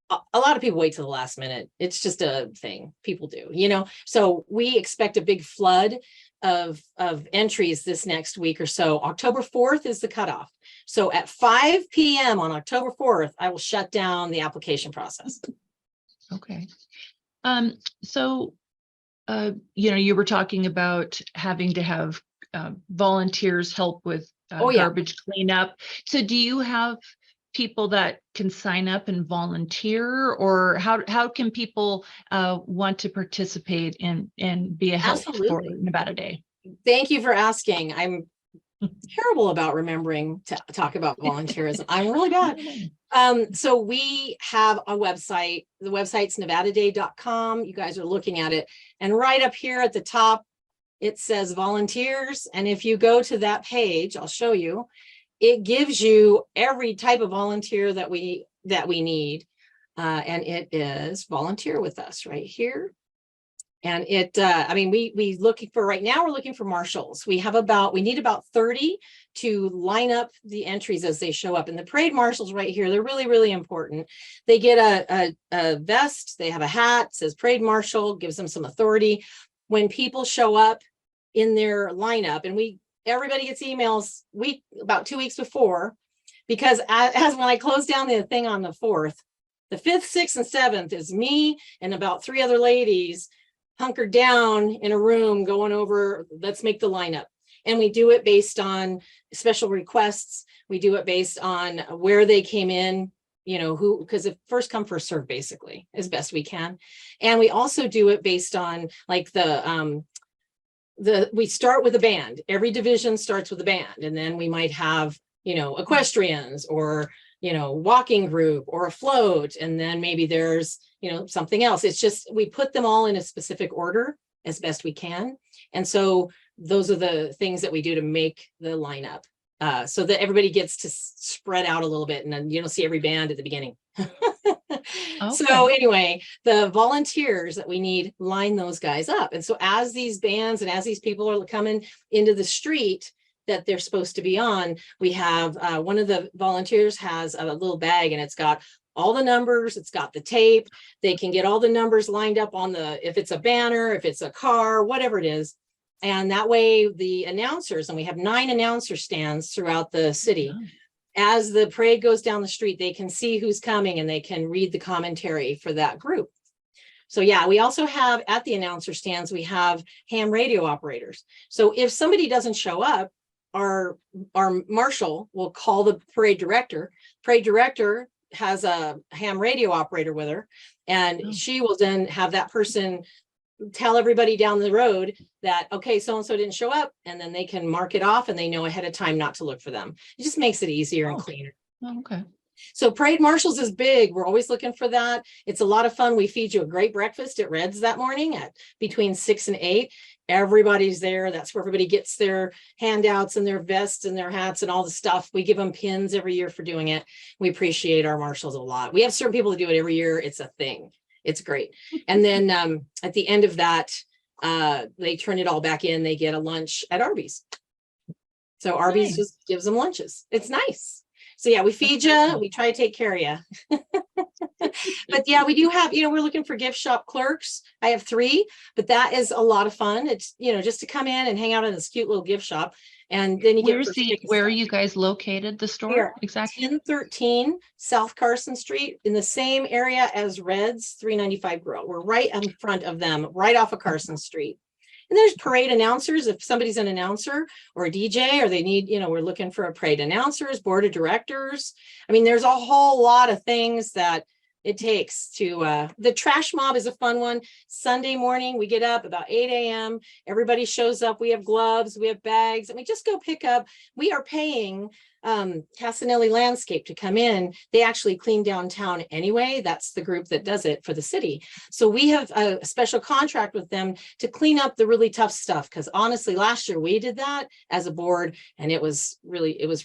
A lot of people wait till the last minute. It's just a thing people do, so we expect a big flood of entries this next week or so. October 4th is the cutoff. So at 5 p.m. on October 4th, I will shut down the application process. Okay. So, you were talking about having to have volunteers help with garbage cleanup. So do you have people that can sign up and volunteer, or how can people want to participate and be a help for Nevada Day? Thank you for asking. I'm terrible about remembering to talk about volunteerism. I'm really bad. So we have a website. The website's nevadaday.com. You guys are looking at it. And right up here at the top, it says volunteers. And if you go to that page, I'll show you, it gives you every type of volunteer that we need. And it is volunteer with us right here. And I mean, we looking for right now, we're looking for marshals. We need about 30 to line up the entries as they show up. And the parade marshals right here, they're really, really important. They get a vest, they have a hat, says parade marshal, gives them some authority. When people show up in their lineup, and everybody gets emails about 2 weeks before, because as when I close down the thing on the 4th, the 5th, 6th, and 7th is me and about 3 other ladies hunkered down in a room going over, let's make the lineup. And we do it based on special requests. We do it based on where they came in, who, because if first come, first serve, basically, as best we can. And we also do it based on like we start with a band. Every division starts with a band, and then we might have, equestrians or walking group or a float, and then maybe there's something else. It's just we put them all in a specific order as best we can. And so those are the things that we do to make the lineup, so that everybody gets to spread out a little bit, and then you don't see every band at the beginning. Okay. So anyway, the volunteers that we need line those guys up. And so as these bands and as these people are coming into the street that they're supposed to be on, we have one of the volunteers has a little bag, and it's got all the numbers, it's got the tape. They can get all the numbers lined up on if it's a banner, if it's a car, whatever it is. And that way the announcers, and we have 9 announcer stands throughout the city. Oh. As the parade goes down the street, they can see who's coming and they can read the commentary for that group. So yeah, we also have at the announcer stands, we have ham radio operators. So if somebody doesn't show up, our marshal will call the parade director. Parade director has a ham radio operator with her, and she will then have that person tell everybody down the road that, okay, so-and-so didn't show up, and then they can mark it off and they know ahead of time not to look for them. It just makes it easier and cleaner. Oh, okay. So parade marshals is big. We're always looking for that. It's a lot of fun. We feed you a great breakfast at Red's that morning at between 6 and 8. Everybody's there. That's where everybody gets their handouts and their vests and their hats and all the stuff. We give them pins every year for doing it. We appreciate our marshals a lot. We have certain people that do it every year. It's a thing. It's great. And then at the end of that, they turn it all back in. They get a lunch at Arby's. So Arby's just gives them lunches. It's nice. So yeah, we feed you, we try to take care of you. But yeah, we do have, we're looking for gift shop clerks. I have 3, but that is a lot of fun. It's, just to come in and hang out in this cute little gift shop. And then you where are you guys located, the store? Here, exactly? 1013 South Carson Street, in the same area as Red's 395 Grill. We're right in front of them, right off of Carson Street. And there's parade announcers. If somebody's an announcer or a DJ, or they need, we're looking for a parade announcers, board of directors. I mean, there's a whole lot of things that it takes to, the trash mob is a fun one. Sunday morning, we get up about 8 a.m. Everybody shows up. We have gloves, we have bags, and we just go pick up. We are paying Casanelli Landscape to come in. They actually clean downtown anyway. That's the group that does it for the city. So we have a special contract with them to clean up the really tough stuff. Because honestly, last year we did that as a board, and it was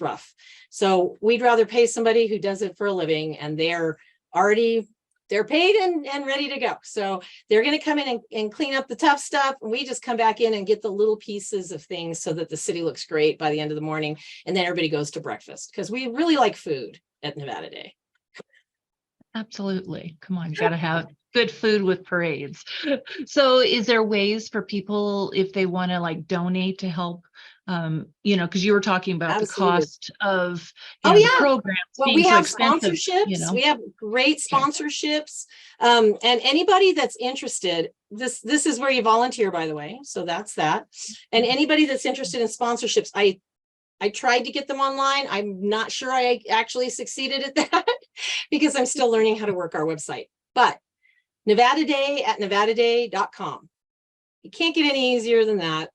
rough. So we'd rather pay somebody who does it for a living, and they're paid and ready to go. So they're going to come in and clean up the tough stuff. And we just come back in and get the little pieces of things so that the city looks great by the end of the morning. And then everybody goes to breakfast, because we really like food at Nevada Day. Absolutely. Come on, you got to have good food with parades. So is there ways for people, if they want to like donate to help, because you were talking about the cost of the programs being we have so expensive, sponsorships. We have great sponsorships. And anybody that's interested, this is where you volunteer, by the way. So that's that. And anybody that's interested in sponsorships, I tried to get them online. I'm not sure I actually succeeded at that because I'm still learning how to work our website. But Nevada Day at nevadaday.com. You can't get any easier than that.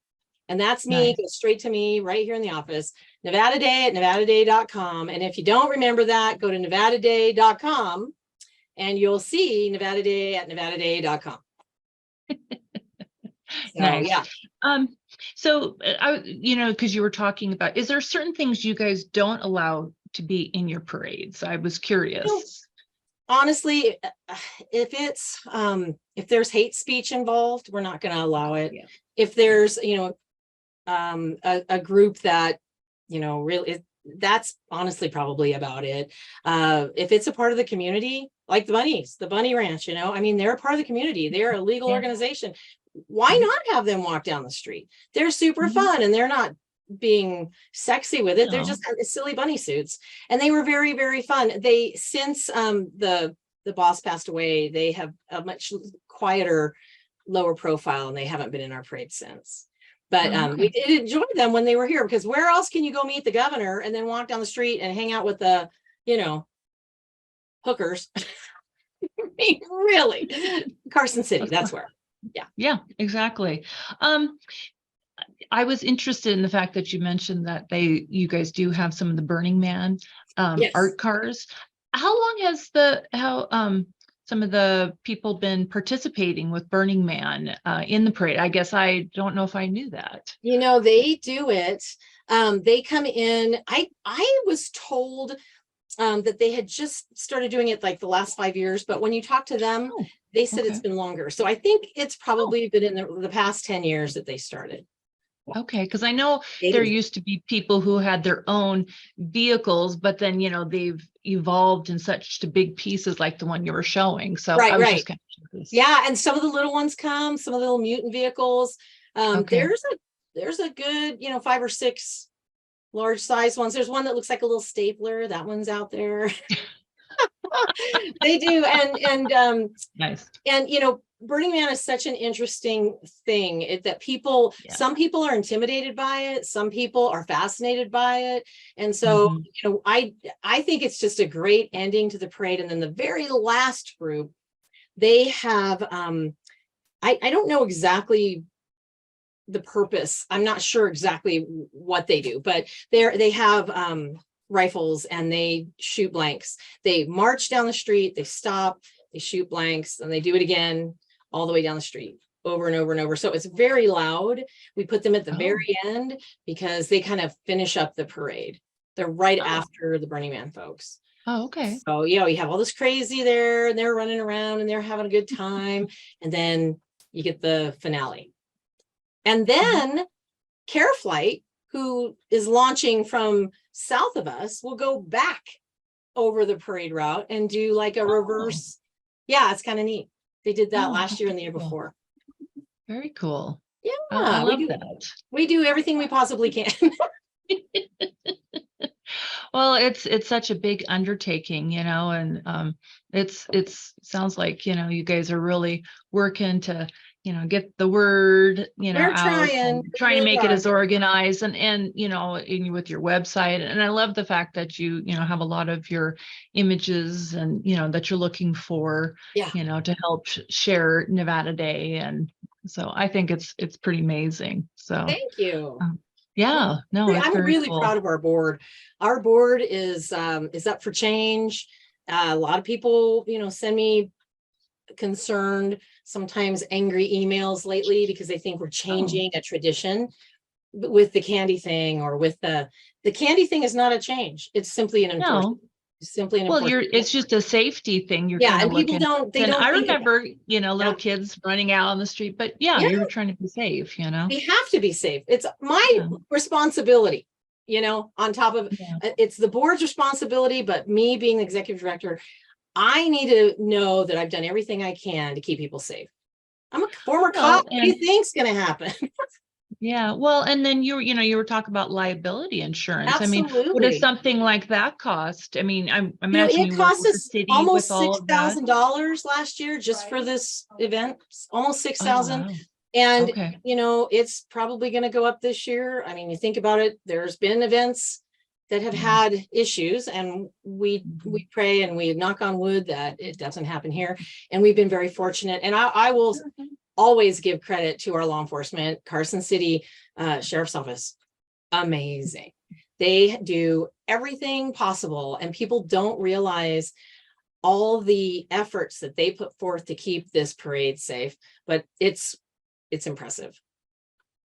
And that's me. Go straight to me right here in the office. Nevada Day at nevadaday.com. And if you don't remember that, go to nevadaday.com and you'll see Nevada Day at nevadaday.com. Nice. Yeah. So, because you were talking about, is there certain things you guys don't allow to be in your parades? I was curious. honestly, if it's if there's hate speech involved, we're not going to allow it. Yeah. If there's, a group that, really, that's honestly probably about it. If it's a part of the community, like the bunnies, the bunny ranch, I mean, they're a part of the community. They're a legal Yeah. organization. Why not have them walk down the street? They're super Mhm. fun, and they're not being sexy with it. They're No. just silly bunny suits, and they were very, very fun. They, since the boss passed away, they have a much quieter, lower profile, and they haven't been in our parade since. But Oh, we okay. did enjoy them when they were here, because where else can you go meet the governor and then walk down the street and hang out with the, hookers? I mean, really, Carson City, that's where. Yeah, exactly. I was interested in the fact that you mentioned that you guys do have some of the Burning Man Yes. art cars. How long has some of the people been participating with Burning Man in the parade? I guess I don't know if I knew that. They do it. They come in. I was told that they had just started doing it like the last 5 years, but when you talk to them, Oh, they said okay. it's been longer. So I think it's probably been in the past 10 years that they started. Okay, because I know there used to be people who had their own vehicles, but then, they've evolved in such to big pieces like the one you were showing. So I was just kind of curious. Yeah, and some of the little ones come, some of the little mutant vehicles. Okay. There's a good, 5 or 6 large size ones. There's one that looks like a little stapler. That one's out there. They do. Nice. And Burning Man is such an interesting thing that some people are intimidated by it, some people are fascinated by it. And so, I think it's just a great ending to the parade. And then the very last group, they have I don't know exactly the purpose. I'm not sure exactly what they do, but they have rifles, and they shoot blanks. They march down the street, they stop, they shoot blanks, and they do it again all the way down the street, over and over and over. So it's very loud. We put them at the very end because they kind of finish up the parade. They're right after the Burning Man folks. Oh, okay. So, you have all this crazy there, and they're running around and they're having a good time. And then you get the finale. And then Care Flight, who is launching from south of us, will go back over the parade route and do like a reverse. Yeah, it's kind of neat. They did that last year and the year before. Very cool. Yeah, I love that. We do everything we possibly can. Well, it's such a big undertaking, and it's sounds like, you guys are really working to, get the word, We're out, trying. and trying to make it as organized and with your website. And I love the fact that you have a lot of your images and, that you're looking for, to help share Nevada Day. And so I think it's pretty amazing. So thank you. Yeah, no, it's I'm very really cool. proud of our board. Our board is up for change. A lot of people, send me concerned, sometimes angry emails lately because they think we're changing a tradition with the candy thing, or with the candy thing is not a change. It's simply an enforcement. Simply an it's just a safety thing. You're and people don't. And I remember, little kids running out on the street, but you're trying to be safe. We have to be safe. It's my responsibility. On top of it's the board's responsibility, but me being the executive director, I need to know that I've done everything I can to keep people safe. I'm a former cop. What do you think's going to happen? Yeah, well, and then you were talking about liability insurance. Absolutely. I mean, what does something like that cost? I mean, I'm imagining it cost us almost $6,000 last year just for this event. Almost $6,000. Wow. And it's probably going to go up this year. I mean, you think about it, there's been events that have had issues, and we pray and we knock on wood that it doesn't happen here. And we've been very fortunate. And I will always give credit to our law enforcement. Carson City Sheriff's Office, amazing. They do everything possible, and people don't realize all the efforts that they put forth to keep this parade safe, but it's impressive.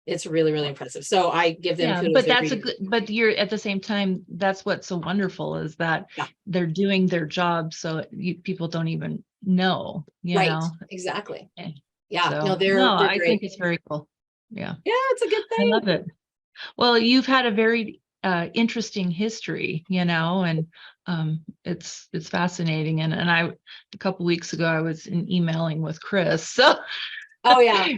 It's really, really impressive. So I give them Yeah, kudos. but They're that's a reading. good, but you're at the same time, that's what's so wonderful is that Yeah. they're doing their job. So people don't even know, you Right. know? Exactly. Eh, Yeah. So, No, no, they're I great. think it's very cool. Yeah, Yeah, it's a good I thing. love it. Well, you've had a very interesting history, you know, and it's fascinating. And a couple weeks ago, I was emailing with Chris. So Oh yeah.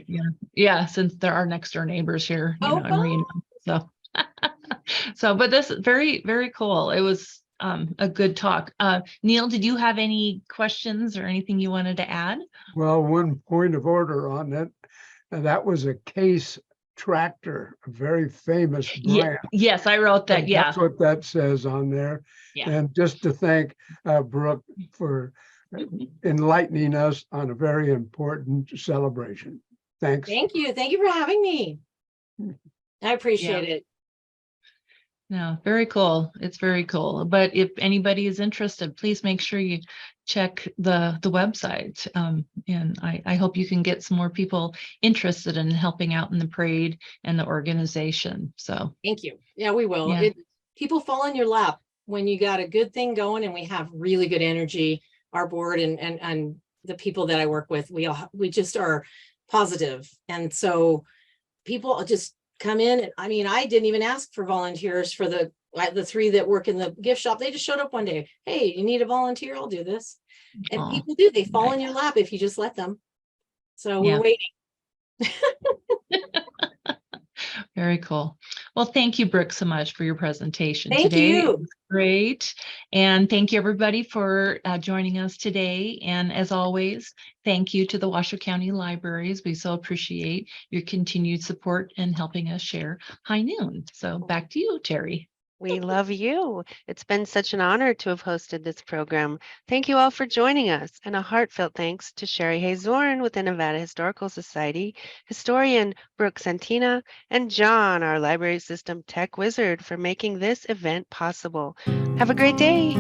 yeah, since they're our next door neighbors here, you Oh, know, in fun. Reno. So so, but this is very, very cool. It was a good talk. Neil, did you have any questions or anything you wanted to add? Well, one point of order on that, that was a Case tractor, a very famous Yeah, brand. yes, I wrote that. Yeah, That's what that says on there. yeah. And just to thank Brooke for enlightening us on a very important celebration. Thanks. Thank you. Thank you for having me. I appreciate it. No, very cool. It's very cool. But if anybody is interested, please make sure you check the website. And I hope you can get some more people interested in helping out in the parade and the organization. So Thank you. Yeah, we will. yeah. People fall in your lap when you got a good thing going, and we have really good energy. Our board and the people that I work with, we just are positive. And so people just come in. And I mean, I didn't even ask for volunteers for the 3 that work in the gift shop. They just showed up one day. Hey, you need a volunteer? I'll do this. And Aw, people do. They fall in nice. your lap if you just let them. So Yeah. we're waiting. Very cool. Well, thank you, Brooke, so much for your presentation Thank today. It you. was great. And thank you, everybody, for joining us today. And as always, thank you to the Washoe County Libraries. We so appreciate your continued support and helping us share High Noon. So back to you, Terry. We love you. It's been such an honor to have hosted this program. Thank you all for joining us, and a heartfelt thanks to Sherry Hazorn with the Nevada Historical Society, historian Brooke Santina, and John, our library system tech wizard, for making this event possible. Have a great day.